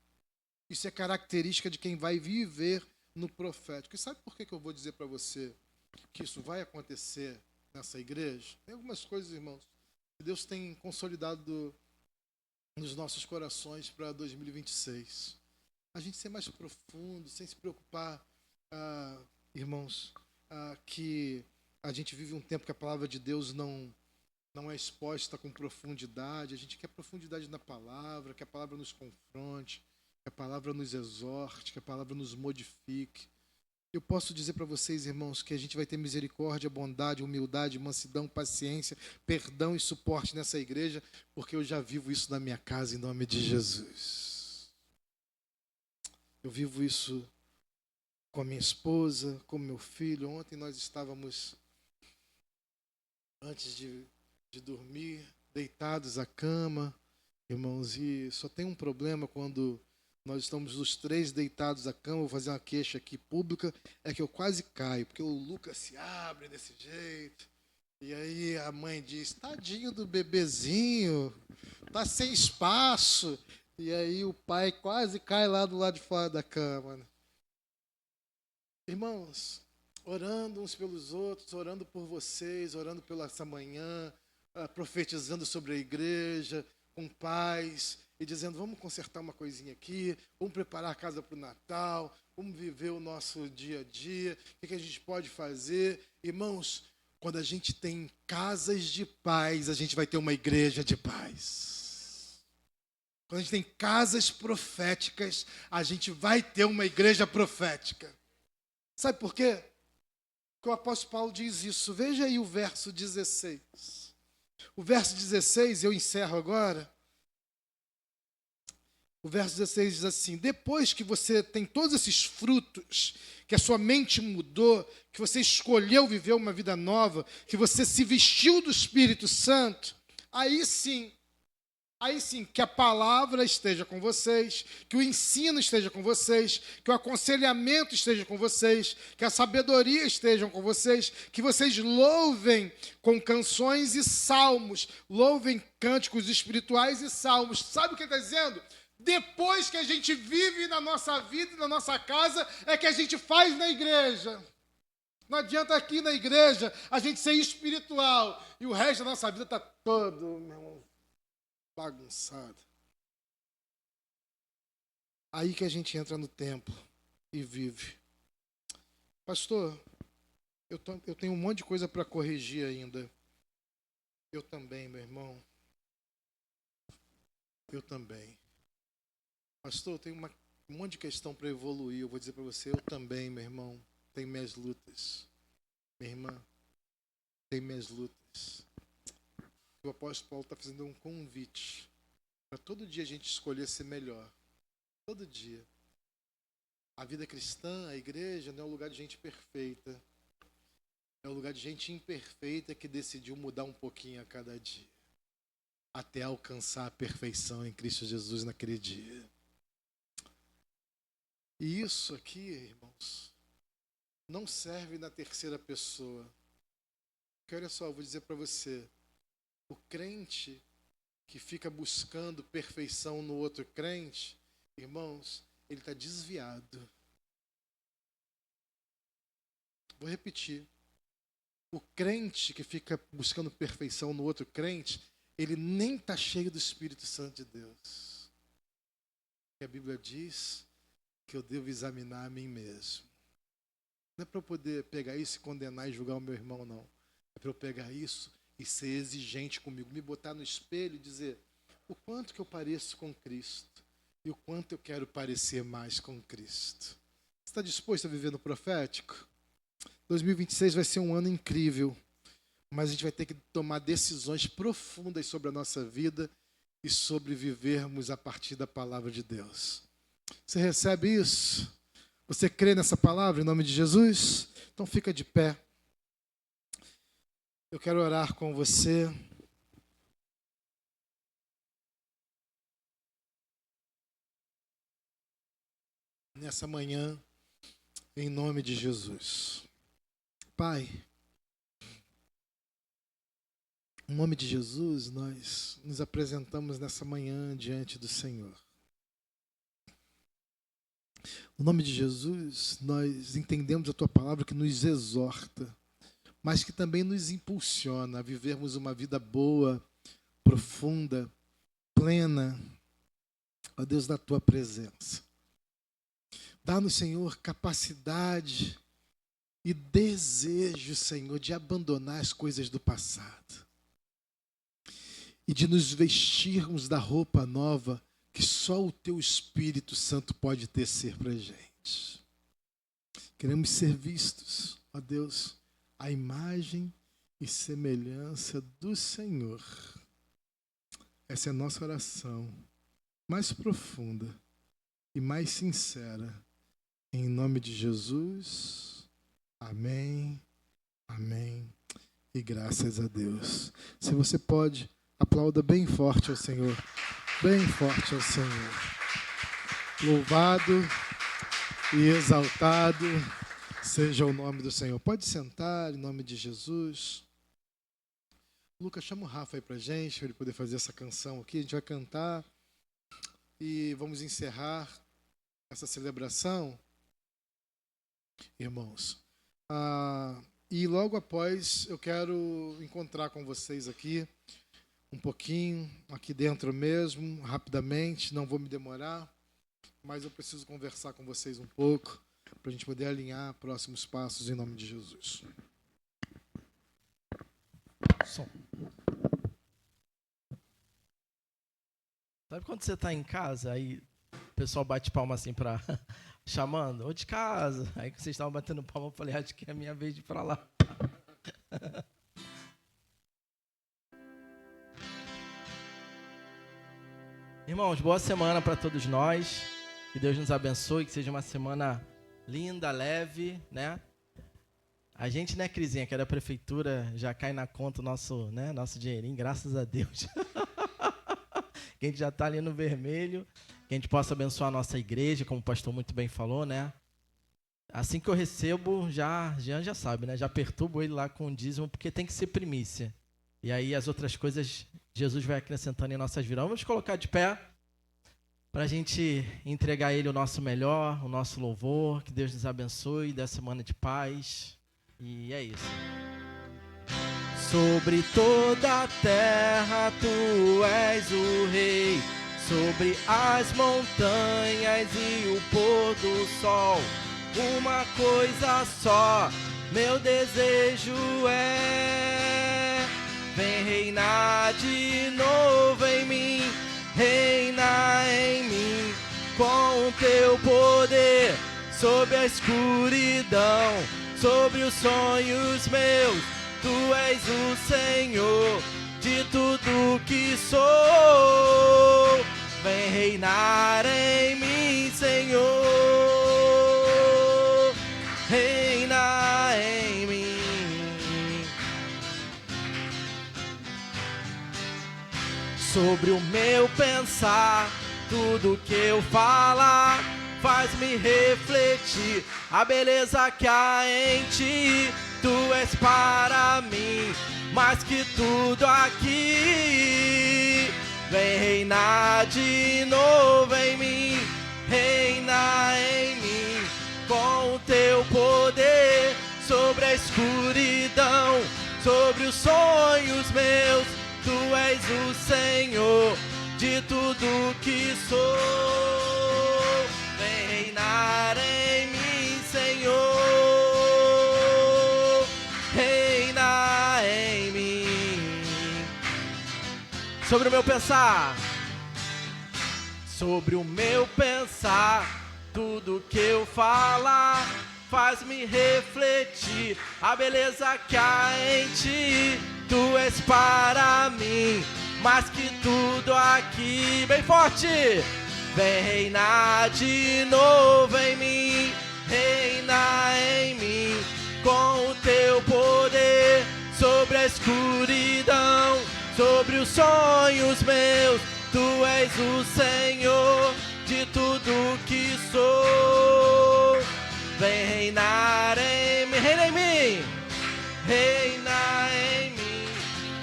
Isso é característica de quem vai viver no profético. E sabe por que eu vou dizer para você que isso vai acontecer nessa igreja? Tem algumas coisas, irmãos, que Deus tem consolidado nos nossos corações para 2026. A gente ser mais profundo, sem se preocupar, irmãos, que A gente vive um tempo que a palavra de Deus não é exposta com profundidade. A gente quer profundidade na palavra, que a palavra nos confronte, que a palavra nos exorte, que a palavra nos modifique. Eu posso dizer para vocês, irmãos, que a gente vai ter misericórdia, bondade, humildade, mansidão, paciência, perdão e suporte nessa igreja, porque eu já vivo isso na minha casa, em nome de Jesus. Eu vivo isso com a minha esposa, com meu filho. Ontem nós estávamos, antes de dormir, deitados à cama, irmãos, e só tem um problema quando nós estamos os três deitados à cama. Vou fazer uma queixa aqui pública, é que eu quase caio, porque o Lucas se abre desse jeito, e aí a mãe diz, tadinho do bebezinho, tá sem espaço, e aí o pai quase cai lá do lado de fora da cama. Irmãos, orando uns pelos outros, orando por vocês, orando pela essa manhã, profetizando sobre a igreja, com paz, e dizendo, vamos consertar uma coisinha aqui, vamos preparar a casa para o Natal, vamos viver o nosso dia a dia, o que a gente pode fazer. Irmãos, quando a gente tem casas de paz, a gente vai ter uma igreja de paz. Quando a gente tem casas proféticas, a gente vai ter uma igreja profética. Sabe por quê? Porque o apóstolo Paulo diz isso. Veja aí o verso 16. O verso 16, eu encerro agora. O verso 16 diz assim, depois que você tem todos esses frutos, que a sua mente mudou, que você escolheu viver uma vida nova, que você se vestiu do Espírito Santo, aí sim, que a palavra esteja com vocês, que o ensino esteja com vocês, que o aconselhamento esteja com vocês, que a sabedoria esteja com vocês, que vocês louvem com canções e salmos, louvem cânticos espirituais e salmos. Sabe o que ele está dizendo? Depois que a gente vive na nossa vida e na nossa casa, é que a gente faz na igreja. Não adianta aqui na igreja a gente ser espiritual e o resto da nossa vida está todo, meu irmão, bagunçado. Aí que a gente entra no templo e vive. Pastor, eu tenho um monte de coisa para corrigir ainda. Eu também, meu irmão. Eu também. Pastor, eu tenho um monte de questão para evoluir. Eu vou dizer para você, eu também, meu irmão. Tenho minhas lutas. Minha irmã, tenho minhas lutas. O apóstolo Paulo está fazendo um convite para todo dia a gente escolher ser melhor. Todo dia. A vida cristã, a igreja, não é um lugar de gente perfeita. É um lugar de gente imperfeita que decidiu mudar um pouquinho a cada dia, até alcançar a perfeição em Cristo Jesus naquele dia. E isso aqui, irmãos, não serve na terceira pessoa. Porque olha só, eu vou dizer para você, o crente que fica buscando perfeição no outro crente, irmãos, ele está desviado. Vou repetir. O crente que fica buscando perfeição no outro crente, ele nem está cheio do Espírito Santo de Deus. A Bíblia diz que eu devo examinar a mim mesmo. Não é para eu poder pegar isso e condenar e julgar o meu irmão, não. É para eu pegar isso e ser exigente comigo, me botar no espelho e dizer o quanto que eu pareço com Cristo e o quanto eu quero parecer mais com Cristo. Você está disposto a viver no profético? 2026 vai ser um ano incrível, mas a gente vai ter que tomar decisões profundas sobre a nossa vida e sobre vivermos a partir da palavra de Deus. Você recebe isso? Você crê nessa palavra em nome de Jesus? Então fica de pé. Eu quero orar com você. Nessa manhã, em nome de Jesus. Pai, em nome de Jesus, nós nos apresentamos nessa manhã diante do Senhor. No nome de Jesus, nós entendemos a Tua palavra que nos exorta, mas que também nos impulsiona a vivermos uma vida boa, profunda, plena, ó Deus, na Tua presença. Dá-nos, Senhor, capacidade e desejo, Senhor, de abandonar as coisas do passado e de nos vestirmos da roupa nova que só o Teu Espírito Santo pode tecer para a gente. Queremos ser vistos, ó Deus, à imagem e semelhança do Senhor. Essa é a nossa oração mais profunda e mais sincera. Em nome de Jesus. Amém, amém e graças a Deus. Se você pode, aplauda bem forte ao Senhor. Bem forte ao Senhor. Louvado e exaltado seja o nome do Senhor. Pode sentar em nome de Jesus. Lucas, chama o Rafa aí pra gente, para ele poder fazer essa canção aqui. A gente vai cantar e vamos encerrar essa celebração, irmãos. E logo após eu quero encontrar com vocês aqui, um pouquinho, aqui dentro mesmo, rapidamente, não vou me demorar, mas eu preciso conversar com vocês um pouco, para a gente poder alinhar próximos passos em nome de Jesus. Som. Sabe quando você está em casa, aí o pessoal bate palma assim para chamando, ou de casa, aí que vocês estavam batendo palma, eu falei, acho que é a minha vez de ir para lá. Irmãos, boa semana para todos nós, que Deus nos abençoe, que seja uma semana linda, leve, né? A gente, né, Crisinha, que é da prefeitura, já cai na conta o nosso dinheirinho, graças a Deus. Que a gente já está ali no vermelho, que a gente possa abençoar a nossa igreja, como o pastor muito bem falou, né? Assim que eu recebo, Jean já sabe, né? Já perturbo ele lá com o dízimo, porque tem que ser primícia. E aí as outras coisas, Jesus vai acrescentando em nossas vidas. Vamos colocar de pé, para a gente entregar a Ele o nosso melhor, o nosso louvor, que Deus nos abençoe, dê semana de paz. E é isso. Sobre toda a terra tu és o rei, sobre as montanhas e o pôr do sol, uma coisa só, meu desejo é: vem reinar de novo em mim, reina em mim, com o teu poder, sobre a escuridão, sobre os sonhos meus. Tu és o Senhor de tudo que sou. Vem reinar em mim, Senhor. Reina em mim. Sobre o meu pensar, tudo que eu falar, faz-me refletir a beleza que há em ti. Tu és para mim mais que tudo aqui. Vem reinar de novo em mim, reina em mim, com o teu poder, sobre a escuridão, sobre os sonhos meus. Tu és o Senhor de tudo que sou. Vem reinar em mim, Senhor. Sobre o meu pensar, sobre o meu pensar, tudo que eu falar, faz-me refletir a beleza que há em ti. Tu és para mim mais que tudo aqui. Bem forte! Vem reinar de novo em mim, reina em mim, com o teu poder, sobre a escuridão, sobre os sonhos meus. Tu és o Senhor de tudo que sou. Vem reinar em mim, reina em mim, reina em mim,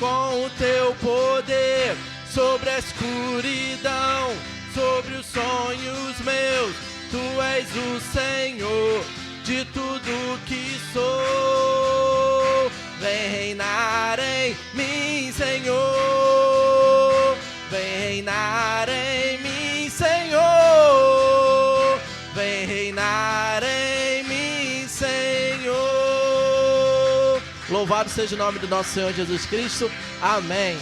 com o teu poder, sobre a escuridão, sobre os sonhos meus. Tu és o Senhor de tudo que sou. Vem reinar em mim, Senhor. Vem reinar em mim, Senhor. Vem reinar em mim, Senhor. Louvado seja o nome do nosso Senhor Jesus Cristo. Amém.